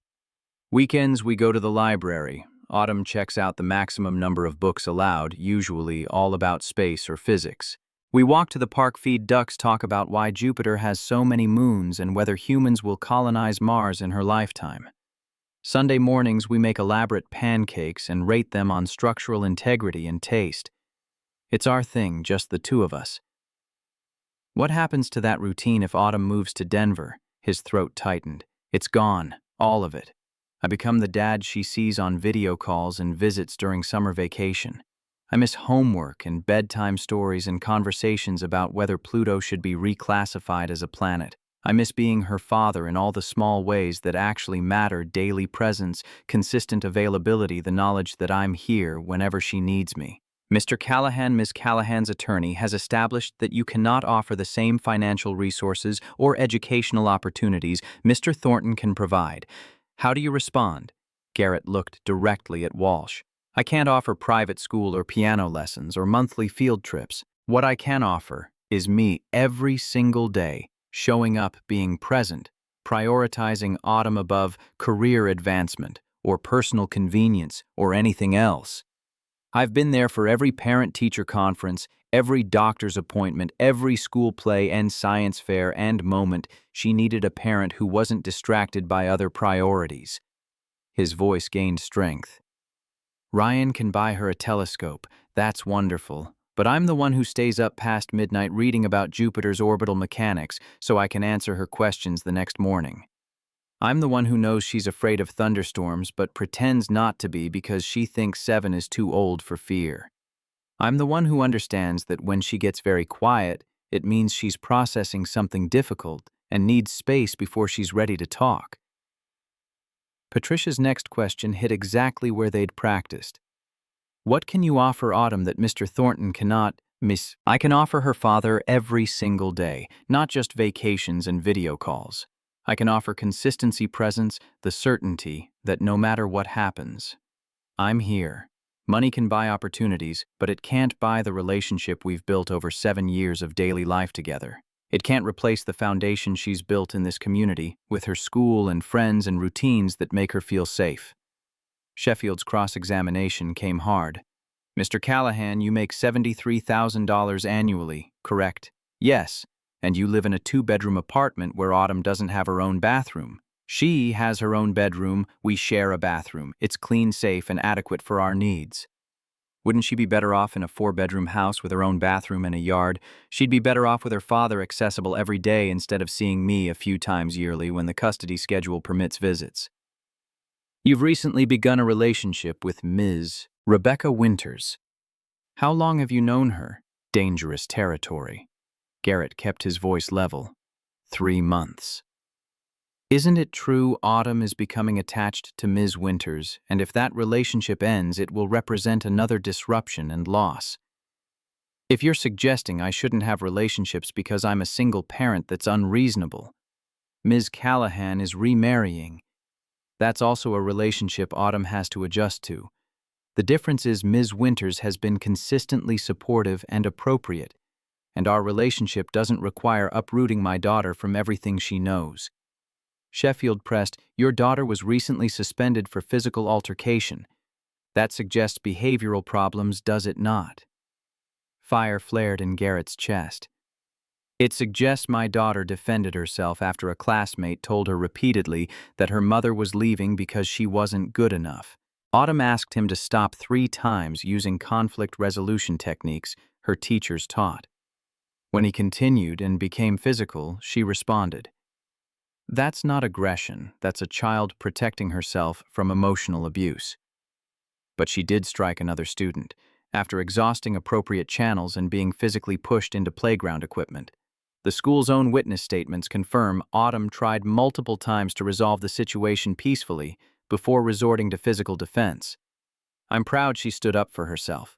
Weekends we go to the library. Autumn checks out the maximum number of books allowed, usually all about space or physics. We walk to the park, feed ducks, talk about why Jupiter has so many moons and whether humans will colonize Mars in her lifetime. Sunday mornings we make elaborate pancakes and rate them on structural integrity and taste. It's our thing, just the two of us. What happens to that routine if Autumn moves to Denver? His throat tightened. It's gone, all of it. I become the dad she sees on video calls and visits during summer vacation. I miss homework and bedtime stories and conversations about whether Pluto should be reclassified as a planet. I miss being her father in all the small ways that actually matter: daily presence, consistent availability, the knowledge that I'm here whenever she needs me. Mr. Callahan, Ms. Callahan's attorney, has established that you cannot offer the same financial resources or educational opportunities Mr. Thornton can provide. How do you respond? Garrett looked directly at Walsh. I can't offer private school or piano lessons or monthly field trips. What I can offer is me every single day, showing up, being present, prioritizing Autumn above career advancement or personal convenience or anything else. I've been there for every parent-teacher conference, every doctor's appointment, every school play and science fair and moment she needed a parent who wasn't distracted by other priorities. His voice gained strength. Ryan can buy her a telescope. That's wonderful. But I'm the one who stays up past midnight reading about Jupiter's orbital mechanics so I can answer her questions the next morning. I'm the one who knows she's afraid of thunderstorms but pretends not to be because she thinks 7 is too old for fear. I'm the one who understands that when she gets very quiet, it means she's processing something difficult and needs space before she's ready to talk. Patricia's next question hit exactly where they'd practiced. What can you offer Autumn that Mr. Thornton cannot, Miss? I can offer her father every single day, not just vacations and video calls. I can offer consistency, presence, the certainty that no matter what happens, I'm here. Money can buy opportunities, but it can't buy the relationship we've built over 7 years of daily life together. It can't replace the foundation she's built in this community, with her school and friends and routines that make her feel safe. Sheffield's cross-examination came hard. Mr. Callahan, you make $73,000 annually, correct? Yes. And you live in a 2-bedroom apartment where Autumn doesn't have her own bathroom. She has her own bedroom, we share a bathroom. It's clean, safe, and adequate for our needs. Wouldn't she be better off in a 4-bedroom house with her own bathroom and a yard? She'd be better off with her father accessible every day instead of seeing me a few times yearly when the custody schedule permits visits. You've recently begun a relationship with Ms. Rebecca Winters. How long have you known her? Dangerous territory. Garrett kept his voice level. 3 months. Isn't it true Autumn is becoming attached to Ms. Winters, and if that relationship ends, it will represent another disruption and loss? If you're suggesting I shouldn't have relationships because I'm a single parent, that's unreasonable. Ms. Callahan is remarrying. That's also a relationship Autumn has to adjust to. The difference is Ms. Winters has been consistently supportive and appropriate, and our relationship doesn't require uprooting my daughter from everything she knows. Sheffield pressed, "Your daughter was recently suspended for physical altercation. That suggests behavioral problems, does it not?" Fire flared in Garrett's chest. "It suggests my daughter defended herself after a classmate told her repeatedly that her mother was leaving because she wasn't good enough. Autumn asked him to stop 3 times using conflict resolution techniques her teachers taught. When he continued and became physical, she responded, 'That's not aggression, that's a child protecting herself from emotional abuse.' But she did strike another student, after exhausting appropriate channels and being physically pushed into playground equipment. The school's own witness statements confirm Autumn tried multiple times to resolve the situation peacefully before resorting to physical defense. I'm proud she stood up for herself."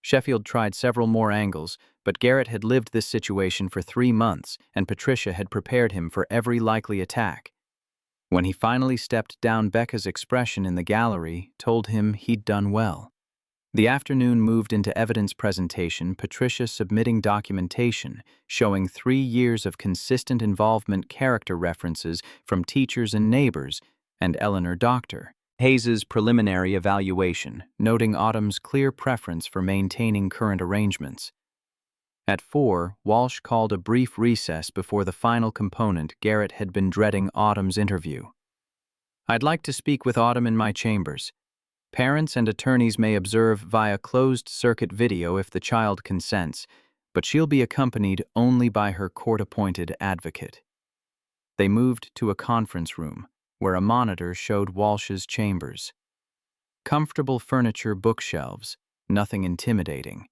Sheffield tried several more angles, but Garrett had lived this situation for 3 months, and Patricia had prepared him for every likely attack. When he finally stepped down, Becca's expression in the gallery told him he'd done well. The afternoon moved into evidence presentation, Patricia submitting documentation showing 3 years of consistent involvement, character references from teachers and neighbors, and Eleanor Doctor. Hayes's preliminary evaluation, noting Autumn's clear preference for maintaining current arrangements. At 4, Walsh called a brief recess before the final component. Garrett had been dreading Autumn's interview. "I'd like to speak with Autumn in my chambers. Parents and attorneys may observe via closed-circuit video if the child consents, but she'll be accompanied only by her court-appointed advocate." They moved to a conference room, where a monitor showed Walsh's chambers. Comfortable furniture, bookshelves, nothing intimidating.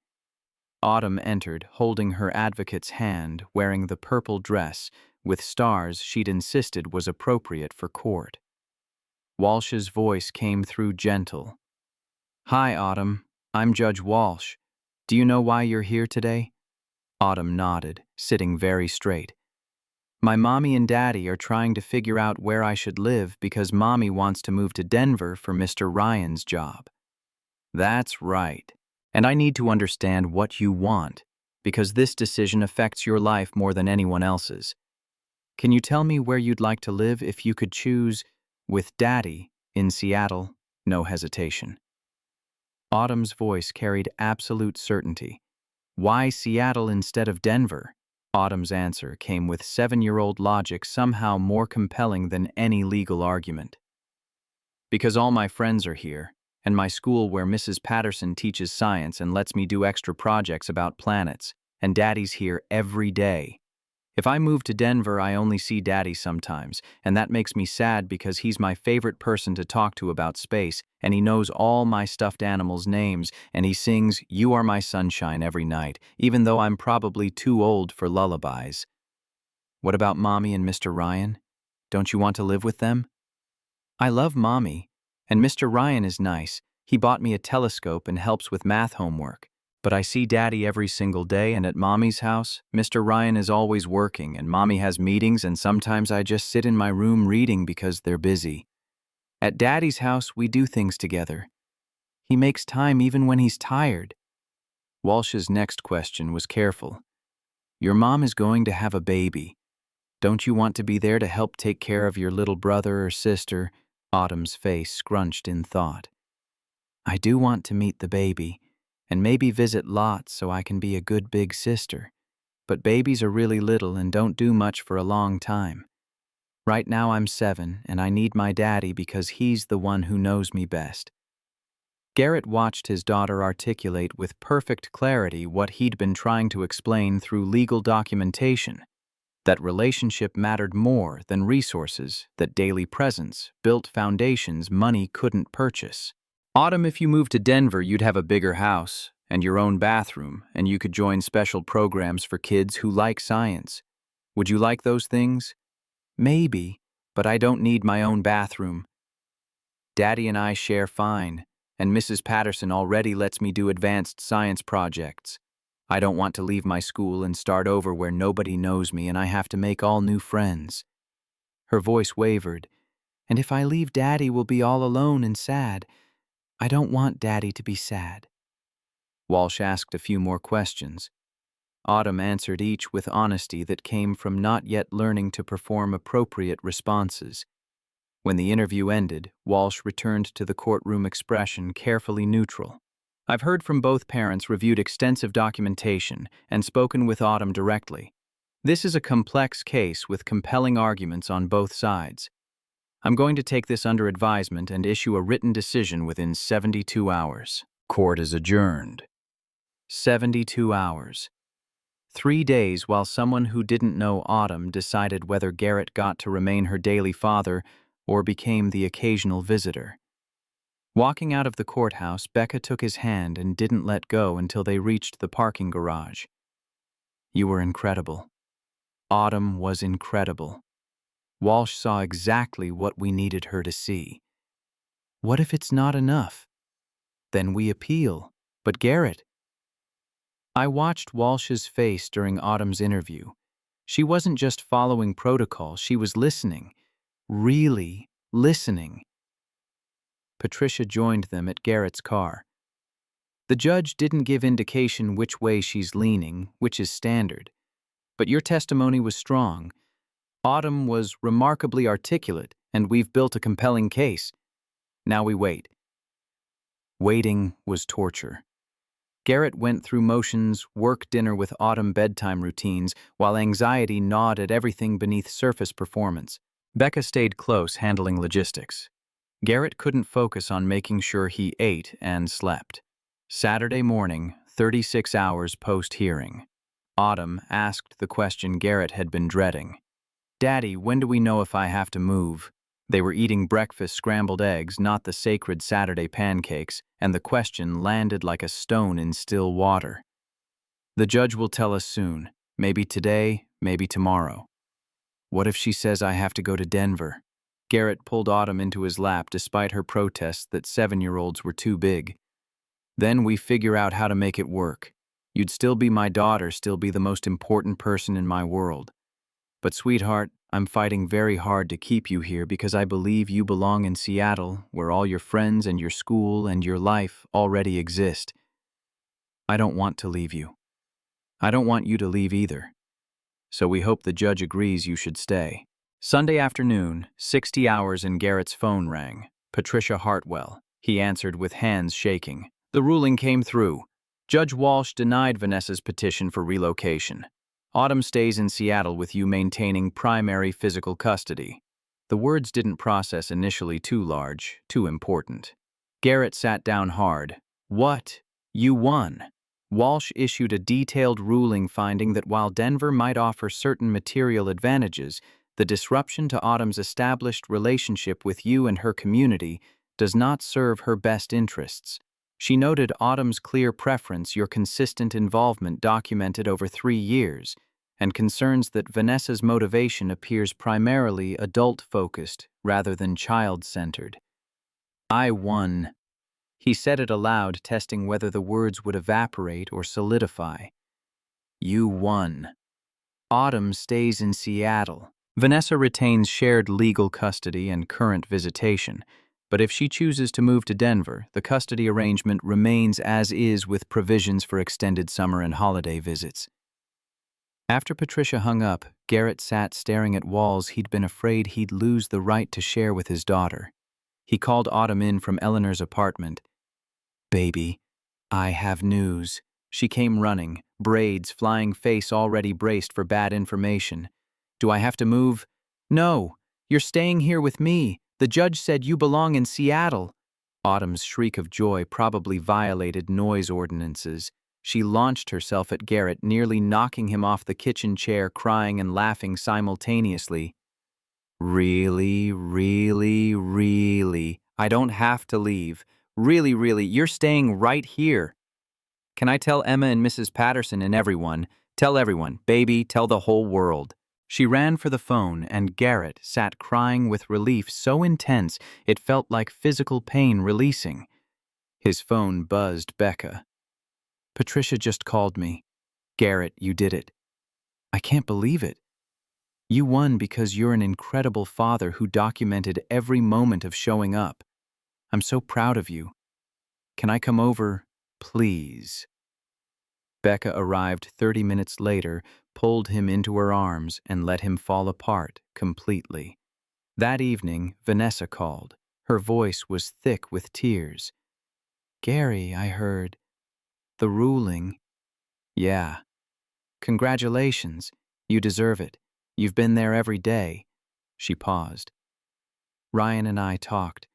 Autumn entered, holding her advocate's hand, wearing the purple dress, with stars she'd insisted was appropriate for court. Walsh's voice came through gentle. "Hi, Autumn. I'm Judge Walsh. Do you know why you're here today?" Autumn nodded, sitting very straight. "My mommy and daddy are trying to figure out where I should live because mommy wants to move to Denver for Mr. Ryan's job." "That's right. And I need to understand what you want, because this decision affects your life more than anyone else's. Can you tell me where you'd like to live if you could choose? With Daddy, in Seattle." No hesitation. Autumn's voice carried absolute certainty. "Why Seattle instead of Denver?" Autumn's answer came with 7-year-old logic, somehow more compelling than any legal argument. "Because all my friends are here, and my school where Mrs. Patterson teaches science and lets me do extra projects about planets, and Daddy's here every day. If I move to Denver, I only see Daddy sometimes, and that makes me sad because he's my favorite person to talk to about space, and he knows all my stuffed animals' names, and he sings 'You Are My Sunshine' every night, even though I'm probably too old for lullabies." "What about Mommy and Mr. Ryan? Don't you want to live with them?" "I love Mommy, and Mr. Ryan is nice. He bought me a telescope and helps with math homework. But I see Daddy every single day, and at Mommy's house, Mr. Ryan is always working, and Mommy has meetings, and sometimes I just sit in my room reading because they're busy. At Daddy's house, we do things together. He makes time even when he's tired." Walsh's next question was careful. "Your mom is going to have a baby. Don't you want to be there to help take care of your little brother or sister?" Autumn's face scrunched in thought. "I do want to meet the baby, and maybe visit lots so I can be a good big sister. But babies are really little and don't do much for a long time. Right now I'm 7, and I need my daddy because he's the one who knows me best." Garrett watched his daughter articulate with perfect clarity what he'd been trying to explain through legal documentation. That relationship mattered more than resources, that daily presence built foundations money couldn't purchase. "Autumn, if you moved to Denver, you'd have a bigger house and your own bathroom, and you could join special programs for kids who like science. Would you like those things?" "Maybe, but I don't need my own bathroom. Daddy and I share fine, and Mrs. Patterson already lets me do advanced science projects. I don't want to leave my school and start over where nobody knows me and I have to make all new friends." Her voice wavered. "And if I leave, Daddy will be all alone and sad. I don't want Daddy to be sad. Walsh asked a few more questions. Autumn answered each with honesty that came from not yet learning to perform appropriate responses. When the interview ended, Walsh returned to the courtroom expression carefully neutral. I've heard from both parents, reviewed extensive documentation, and spoken with Autumn directly. This is a complex case with compelling arguments on both sides. I'm going to take this under advisement and issue a written decision within 72 hours. Court is adjourned. 72 hours. 3 days while someone who didn't know Autumn decided whether Garrett got to remain her daily father or became the occasional visitor. Walking out of the courthouse, Becca took his hand and didn't let go until they reached the parking garage. You were incredible. Autumn was incredible. Walsh saw exactly what we needed her to see. What if it's not enough? Then we appeal. But Garrett... I watched Walsh's face during Autumn's interview. She wasn't just following protocol, she was listening. Really listening. Patricia joined them at Garrett's car. The judge didn't give indication which way she's leaning, which is standard. But your testimony was strong. Autumn was remarkably articulate, and we've built a compelling case. Now we wait. Waiting was torture. Garrett went through motions, work dinner with Autumn bedtime routines, while anxiety gnawed at everything beneath surface performance. Becca stayed close, handling logistics. Garrett couldn't focus on making sure he ate and slept. Saturday morning, 36 hours post-hearing. Autumn asked the question Garrett had been dreading. Daddy, when do we know if I have to move? They were eating breakfast scrambled eggs, not the sacred Saturday pancakes, and the question landed like a stone in still water. The judge will tell us soon. Maybe today, maybe tomorrow. What if she says I have to go to Denver? Garrett pulled Autumn into his lap despite her protests that 7-year-olds were too big. Then we figure out how to make it work. You'd still be my daughter, still be the most important person in my world. But sweetheart, I'm fighting very hard to keep you here because I believe you belong in Seattle, where all your friends and your school and your life already exist. I don't want to leave you. I don't want you to leave either. So we hope the judge agrees you should stay. Sunday afternoon, 60 hours, and Garrett's phone rang. Patricia Hartwell. He answered with hands shaking. The ruling came through. Judge Walsh denied Vanessa's petition for relocation. Autumn stays in Seattle with you maintaining primary physical custody. The words didn't process initially, too large, too important. Garrett sat down hard. What? You won. Walsh issued a detailed ruling finding that while Denver might offer certain material advantages, the disruption to Autumn's established relationship with you and her community does not serve her best interests. She noted Autumn's clear preference, your consistent involvement documented over 3 years, and concerns that Vanessa's motivation appears primarily adult-focused rather than child-centered. I won. He said it aloud, testing whether the words would evaporate or solidify. You won. Autumn stays in Seattle. Vanessa retains shared legal custody and current visitation, but if she chooses to move to Denver, the custody arrangement remains as is with provisions for extended summer and holiday visits. After Patricia hung up, Garrett sat staring at walls he'd been afraid he'd lose the right to share with his daughter. He called Autumn in from Eleanor's apartment. Baby, I have news. She came running, braids flying, face already braced for bad information. Do I have to move? No, you're staying here with me. The judge said you belong in Seattle. Autumn's shriek of joy probably violated noise ordinances. She launched herself at Garrett, nearly knocking him off the kitchen chair, crying and laughing simultaneously. Really, really, really. I don't have to leave. Really, really, you're staying right here. Can I tell Emma and Mrs. Patterson and everyone? Tell everyone, baby, tell the whole world. She ran for the phone, and Garrett sat crying with relief so intense it felt like physical pain releasing. His phone buzzed Becca. Patricia just called me. Garrett, you did it. I can't believe it. You won because you're an incredible father who documented every moment of showing up. I'm so proud of you. Can I come over, please? Becca arrived 30 minutes later, pulled him into her arms, and let him fall apart completely. That evening, Vanessa called. Her voice was thick with tears. "Gary, I heard. The ruling." "Yeah. Congratulations. You deserve it. You've been there every day." She paused. "Ryan and I talked.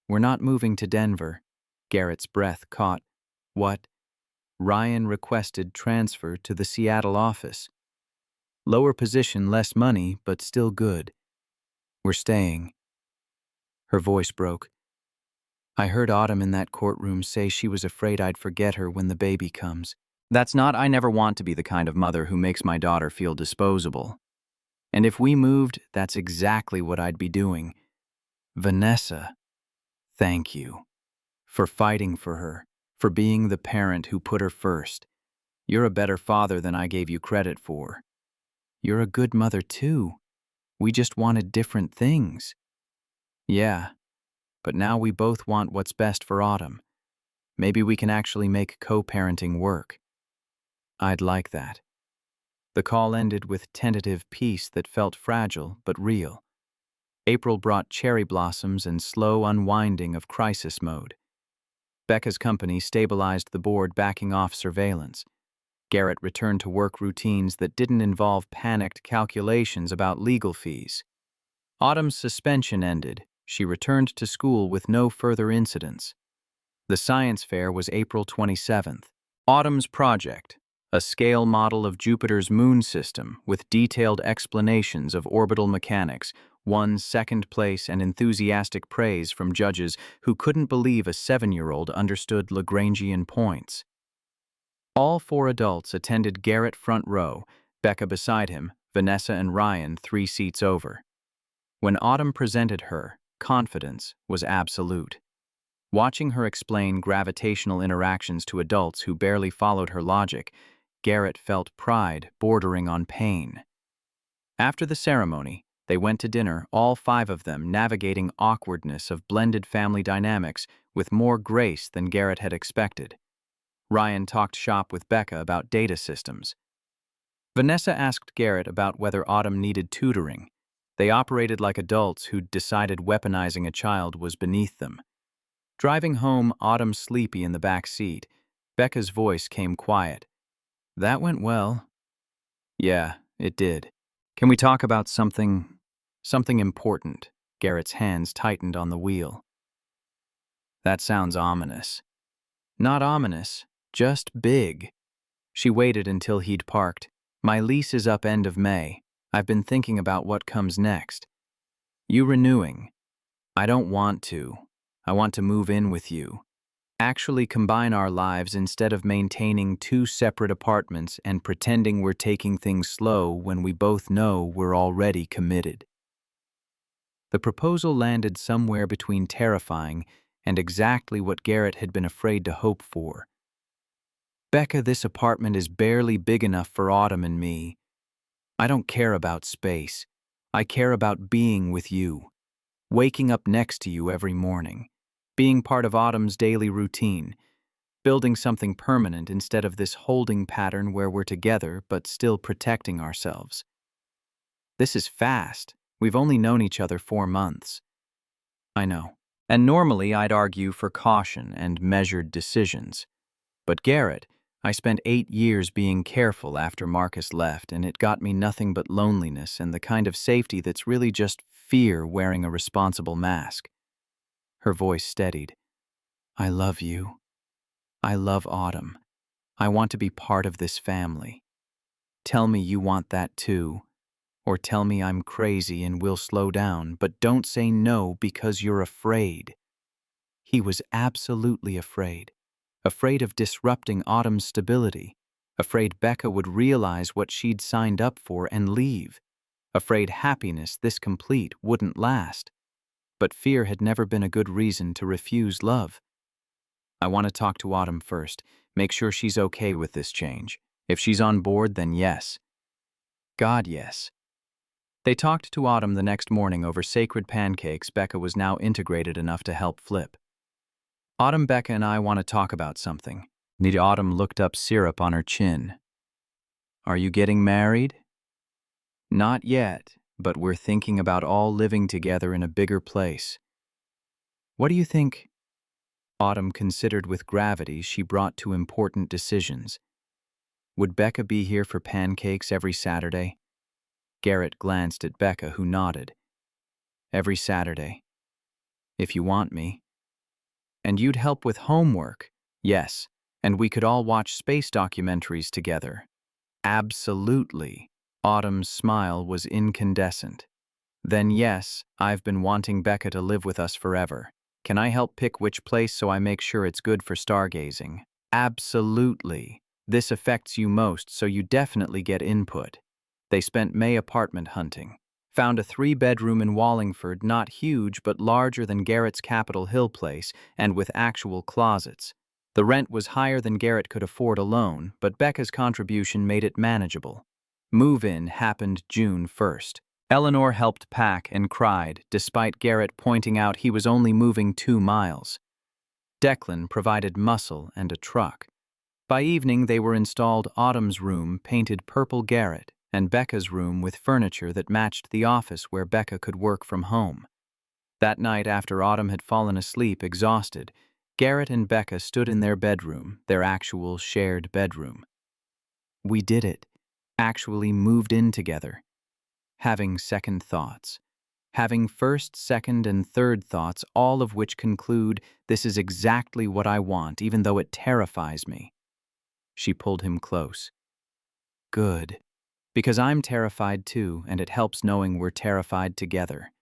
We're not moving to Denver." Garrett's breath caught. "What?" "Ryan requested transfer to the Seattle office. Lower position, less money, but still good. We're staying." Her voice broke. "I heard Autumn in that courtroom say she was afraid I'd forget her when the baby comes. I never want to be the kind of mother who makes my daughter feel disposable. And if we moved, that's exactly what I'd be doing. Vanessa, thank you. For fighting for her, for being the parent who put her first. You're a better father than I gave you credit for. You're a good mother too. We just wanted different things." "Yeah, but now we both want what's best for Autumn. Maybe we can actually make co-parenting work." "I'd like that." The call ended with tentative peace that felt fragile but real. April brought cherry blossoms and slow unwinding of crisis mode. Becca's company stabilized the board, backing off surveillance. Garrett returned to work routines that didn't involve panicked calculations about legal fees. Autumn's suspension ended. She returned to school with no further incidents. The science fair was April 27th. Autumn's project, a scale model of Jupiter's moon system with detailed explanations of orbital mechanics, won second place and enthusiastic praise from judges who couldn't believe a 7-year-old understood Lagrangian points. All 4 adults attended Garrett front row, Becca beside him, Vanessa and Ryan 3 seats over. When Autumn presented her, confidence was absolute. Watching her explain gravitational interactions to adults who barely followed her logic, Garrett felt pride bordering on pain. After the ceremony, they went to dinner, all 5 of them navigating awkwardness of blended family dynamics with more grace than Garrett had expected. Ryan talked shop with Becca about data systems. Vanessa asked Garrett about whether Autumn needed tutoring. They operated like adults who'd decided weaponizing a child was beneath them. Driving home, Autumn sleepy in the back seat, Becca's voice came quiet. "That went well." "Yeah, it did. Can we talk about something important?" Garrett's hands tightened on the wheel. "That sounds ominous." "Not ominous, just big." She waited until he'd parked. "My lease is up end of May. I've been thinking about what comes next." "You renewing?" "I don't want to. I want to move in with you. Actually combine our lives instead of maintaining 2 separate apartments and pretending we're taking things slow when we both know we're already committed." The proposal landed somewhere between terrifying and exactly what Garrett had been afraid to hope for. "Becca, this apartment is barely big enough for Autumn and me. I don't care about space. I care about being with you. Waking up next to you every morning. Being part of Autumn's daily routine. Building something permanent instead of this holding pattern where we're together but still protecting ourselves." "This is fast. We've only known each other 4 months." "I know. And normally I'd argue for caution and measured decisions. But Garrett, I spent 8 years being careful after Marcus left, and it got me nothing but loneliness and the kind of safety that's really just fear wearing a responsible mask." Her voice steadied. "I love you. I love Autumn. I want to be part of this family. Tell me you want that too. Or tell me I'm crazy and we'll slow down, but don't say no because you're afraid." He was absolutely afraid. Afraid of disrupting Autumn's stability. Afraid Becca would realize what she'd signed up for and leave. Afraid happiness this complete wouldn't last. But fear had never been a good reason to refuse love. "I want to talk to Autumn first. Make sure she's okay with this change. If she's on board, then yes." God, yes. They talked to Autumn the next morning over sacred pancakes Becca was now integrated enough to help flip. Autumn, Becca, and I want to talk about something. Autumn looked up, syrup on her chin. Are you getting married? Not yet, but we're thinking about all living together in a bigger place. What do you think? Autumn considered with gravity she brought to important decisions. Would Becca be here for pancakes every Saturday? Garrett glanced at Becca, who nodded. Every Saturday. If you want me. And you'd help with homework. Yes, and we could all watch space documentaries together. Absolutely. Autumn's smile was incandescent. Then yes, I've been wanting Becca to live with us forever. Can I help pick which place so I make sure it's good for stargazing? Absolutely. This affects you most, so you definitely get input. They spent May apartment hunting. Found a 3-bedroom in Wallingford, not huge but larger than Garrett's Capitol Hill place and with actual closets. The rent was higher than Garrett could afford alone, but Becca's contribution made it manageable. Move-in happened June 1st. Eleanor helped pack and cried, despite Garrett pointing out he was only moving 2 miles. Declan provided muscle and a truck. By evening, they were installed Autumn's room painted purple Garrett and Becca's room with furniture that matched the office where Becca could work from home. That night, after Autumn had fallen asleep exhausted, Garrett and Becca stood in their bedroom, their actual shared bedroom. We did it. Actually moved in together. Having second thoughts. Having first, second, and third thoughts, all of which conclude, this is exactly what I want, even though it terrifies me. She pulled him close. Good. Because I'm terrified too, and it helps knowing we're terrified together.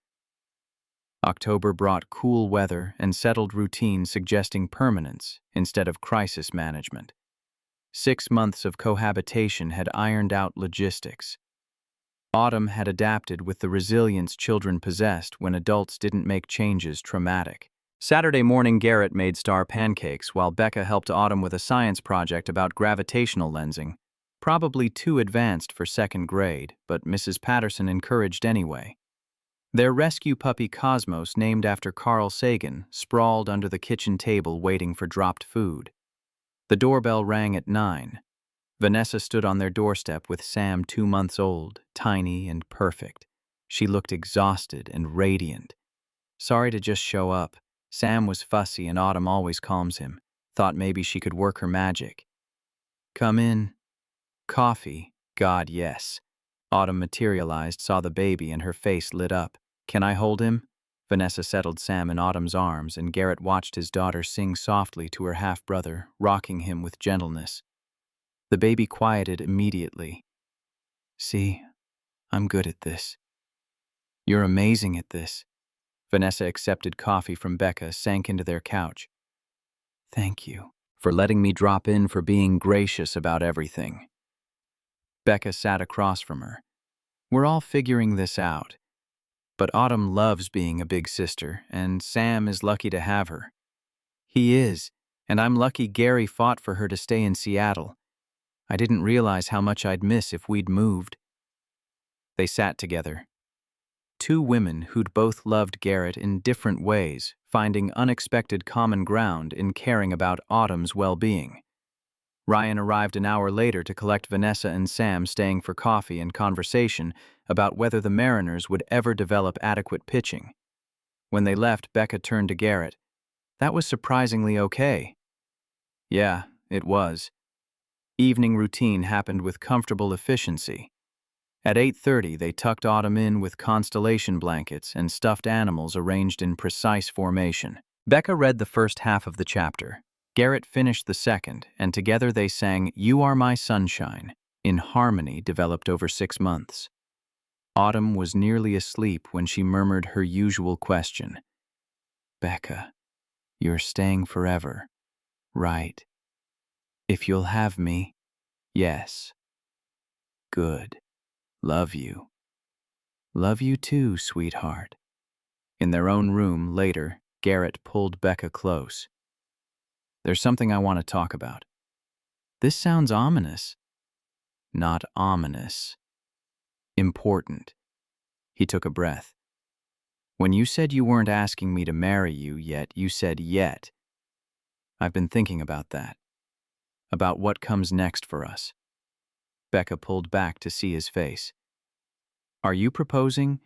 October brought cool weather and settled routine suggesting permanence instead of crisis management. 6 months of cohabitation had ironed out logistics. Autumn had adapted with the resilience children possessed when adults didn't make changes traumatic. Saturday morning, Garrett made star pancakes while Becca helped Autumn with a science project about gravitational lensing. Probably too advanced for 2nd grade, but Mrs. Patterson encouraged anyway. Their rescue puppy Cosmos, named after Carl Sagan, sprawled under the kitchen table waiting for dropped food. The doorbell rang at 9. Vanessa stood on their doorstep with Sam 2 months old, tiny and perfect. She looked exhausted and radiant. Sorry to just show up. Sam was fussy and Autumn always calms him. Thought maybe she could work her magic. Come in. Coffee? God, yes. Autumn materialized, saw the baby, and her face lit up. Can I hold him? Vanessa settled Sam in Autumn's arms, and Garrett watched his daughter sing softly to her half-brother, rocking him with gentleness. The baby quieted immediately. See, I'm good at this. You're amazing at this. Vanessa accepted coffee from Becca, sank into their couch. Thank you for letting me drop in, for being gracious about everything. Becca sat across from her. We're all figuring this out. But Autumn loves being a big sister, and Sam is lucky to have her. He is, and I'm lucky Gary fought for her to stay in Seattle. I didn't realize how much I'd miss if we'd moved. They sat together. 2 women who'd both loved Garrett in different ways, finding unexpected common ground in caring about Autumn's well-being. Ryan arrived an hour later to collect Vanessa and Sam, staying for coffee and conversation about whether the Mariners would ever develop adequate pitching. When they left, Becca turned to Garrett. That was surprisingly okay. Yeah, it was. Evening routine happened with comfortable efficiency. At 8:30, they tucked Autumn in with constellation blankets and stuffed animals arranged in precise formation. Becca read the first half of the chapter. Garrett finished the second, and together they sang You Are My Sunshine, in harmony developed over 6 months. Autumn was nearly asleep when she murmured her usual question. Becca, you're staying forever, right? If you'll have me, yes. Good. Love you. Love you too, sweetheart. In their own room, later, Garrett pulled Becca close. There's something I want to talk about. This sounds ominous. Not ominous. Important. He took a breath. When you said you weren't asking me to marry you yet, you said yet. I've been thinking about that, about what comes next for us. Becca pulled back to see his face. Are you proposing?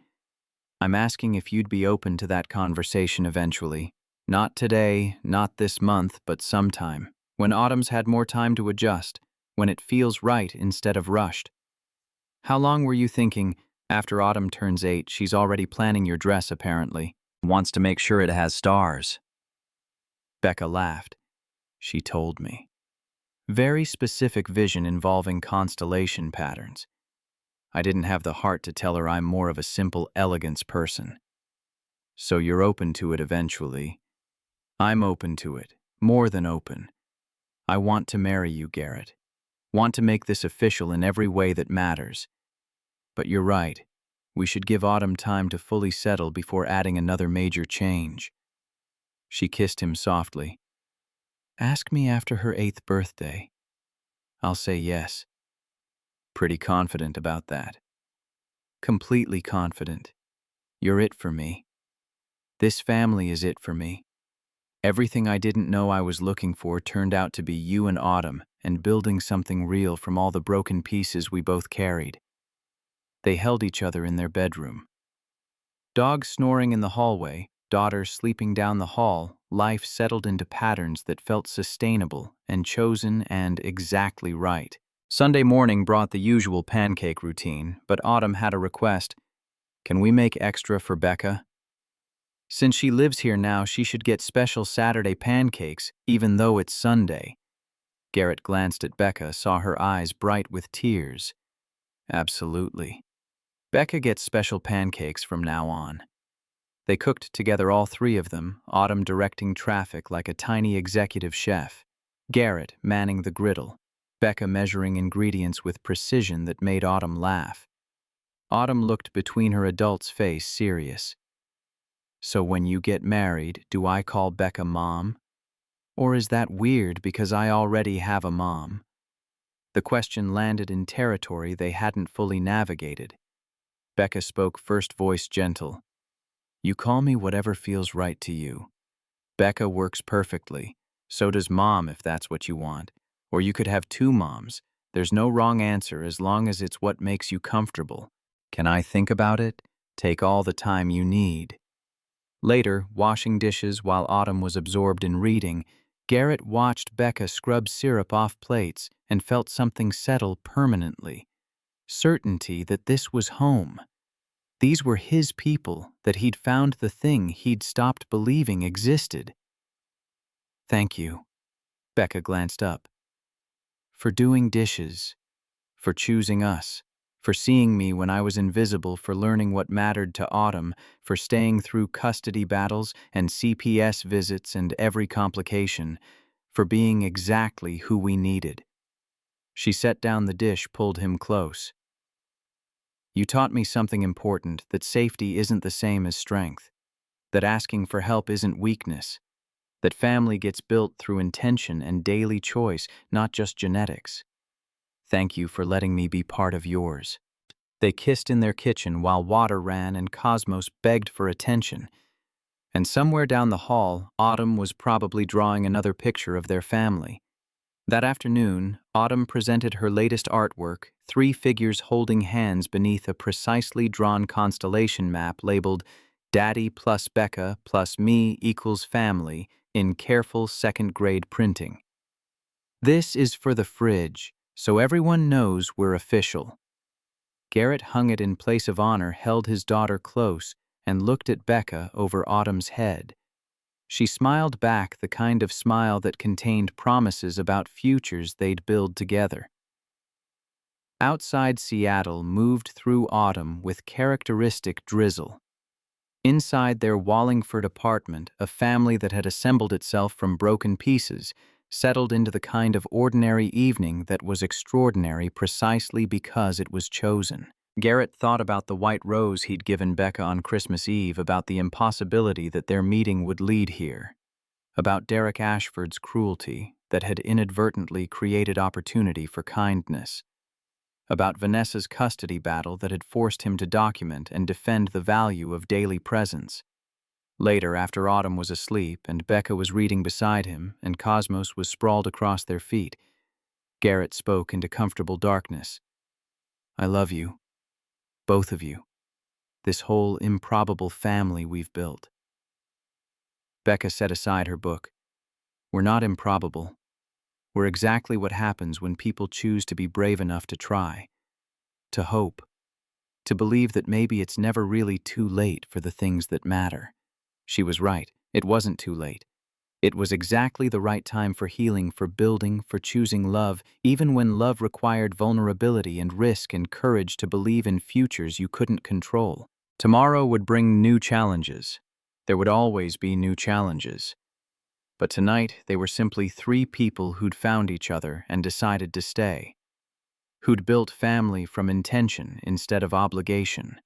I'm asking if you'd be open to that conversation eventually. Not today, not this month, but sometime. When Autumn's had more time to adjust, when it feels right instead of rushed. How long were you thinking? After Autumn turns 8, she's already planning your dress, apparently. Wants to make sure it has stars. Becca laughed. She told me. Very specific vision involving constellation patterns. I didn't have the heart to tell her I'm more of a simple elegance person. So you're open to it eventually. I'm open to it, more than open. I want to marry you, Garrett. Want to make this official in every way that matters. But you're right. We should give Autumn time to fully settle before adding another major change. She kissed him softly. Ask me after her 8th birthday. I'll say yes. Pretty confident about that. Completely confident. You're it for me. This family is it for me. Everything I didn't know I was looking for turned out to be you and Autumn, and building something real from all the broken pieces we both carried. They held each other in their bedroom. Dogs snoring in the hallway, daughters sleeping down the hall, life settled into patterns that felt sustainable and chosen and exactly right. Sunday morning brought the usual pancake routine, but Autumn had a request. Can we make extra for Becca? Since she lives here now, she should get special Saturday pancakes, even though it's Sunday. Garrett glanced at Becca, saw her eyes bright with tears. Absolutely. Becca gets special pancakes from now on. They cooked together, all three of them, Autumn directing traffic like a tiny executive chef, Garrett manning the griddle, Becca measuring ingredients with precision that made Autumn laugh. Autumn looked between her adult's face, serious. So when you get married, do I call Becca Mom? Or is that weird because I already have a mom? The question landed in territory they hadn't fully navigated. Becca spoke, first voice gentle. You call me whatever feels right to you. Becca works perfectly. So does Mom if that's what you want. Or you could have 2 moms. There's no wrong answer as long as it's what makes you comfortable. Can I think about it? Take all the time you need. Later, washing dishes while Autumn was absorbed in reading, Garrett watched Becca scrub syrup off plates and felt something settle permanently. Certainty that this was home. These were his people, that he'd found the thing he'd stopped believing existed. Thank you. Becca glanced up. For doing dishes. For choosing us. For seeing me when I was invisible, for learning what mattered to Autumn, for staying through custody battles and CPS visits and every complication, for being exactly who we needed. She set down the dish, pulled him close. You taught me something important, that safety isn't the same as strength, that asking for help isn't weakness, that family gets built through intention and daily choice, not just genetics. Thank you for letting me be part of yours. They kissed in their kitchen while water ran and Cosmos begged for attention. And somewhere down the hall, Autumn was probably drawing another picture of their family. That afternoon, Autumn presented her latest artwork, 3 figures holding hands beneath a precisely drawn constellation map labeled Daddy plus Becca plus me equals family in careful 2nd grade printing. This is for the fridge, so everyone knows we're official. Garrett hung it in place of honor, held his daughter close, and looked at Becca over Autumn's head. She smiled back, the kind of smile that contained promises about futures they'd build together. Outside Seattle moved through autumn with characteristic drizzle. Inside their Wallingford apartment, a family that had assembled itself from broken pieces settled into the kind of ordinary evening that was extraordinary precisely because it was chosen. Garrett thought about the white rose he'd given Becca on Christmas Eve, about the impossibility that their meeting would lead here, about Derek Ashford's cruelty that had inadvertently created opportunity for kindness, about Vanessa's custody battle that had forced him to document and defend the value of daily presence. Later, after Autumn was asleep and Becca was reading beside him and Cosmos was sprawled across their feet, Garrett spoke into comfortable darkness. I love you, both of you, this whole improbable family we've built. Becca set aside her book. We're not improbable. We're exactly what happens when people choose to be brave enough to try, to hope, to believe that maybe it's never really too late for the things that matter. She was right. It wasn't too late. It was exactly the right time for healing, for building, for choosing love, even when love required vulnerability and risk and courage to believe in futures you couldn't control. Tomorrow would bring new challenges. There would always be new challenges. But tonight, they were simply three people who'd found each other and decided to stay. Who'd built family from intention instead of obligation.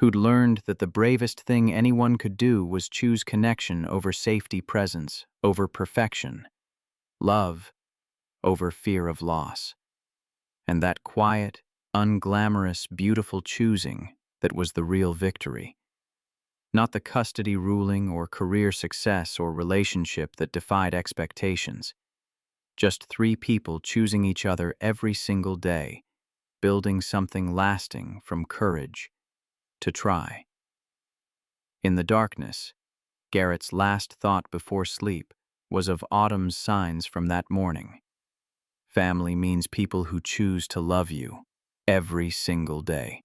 Who'd learned that the bravest thing anyone could do was choose connection over safety presence, over perfection, love over fear of loss. And that quiet, unglamorous, beautiful choosing that was the real victory. Not the custody ruling or career success or relationship that defied expectations. Just three people choosing each other every single day, building something lasting from courage to try. In the darkness, Garrett's last thought before sleep was of Autumn's signs from that morning. Family means people who choose to love you every single day.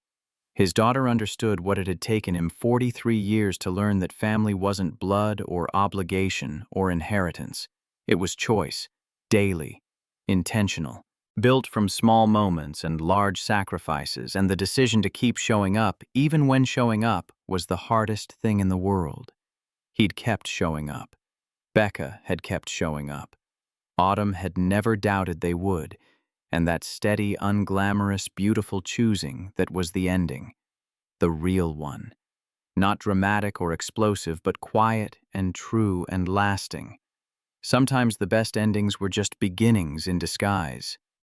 His daughter understood what it had taken him 43 years to learn that family wasn't blood or obligation or inheritance. It was choice, daily, intentional, built from small moments and large sacrifices, and the decision to keep showing up, even when showing up was the hardest thing in the world. He'd kept showing up. Becca had kept showing up. Autumn had never doubted they would, and that steady, unglamorous, beautiful choosing that was the ending. The real one. Not dramatic or explosive, but quiet and true and lasting. Sometimes the best endings were just beginnings in disguise.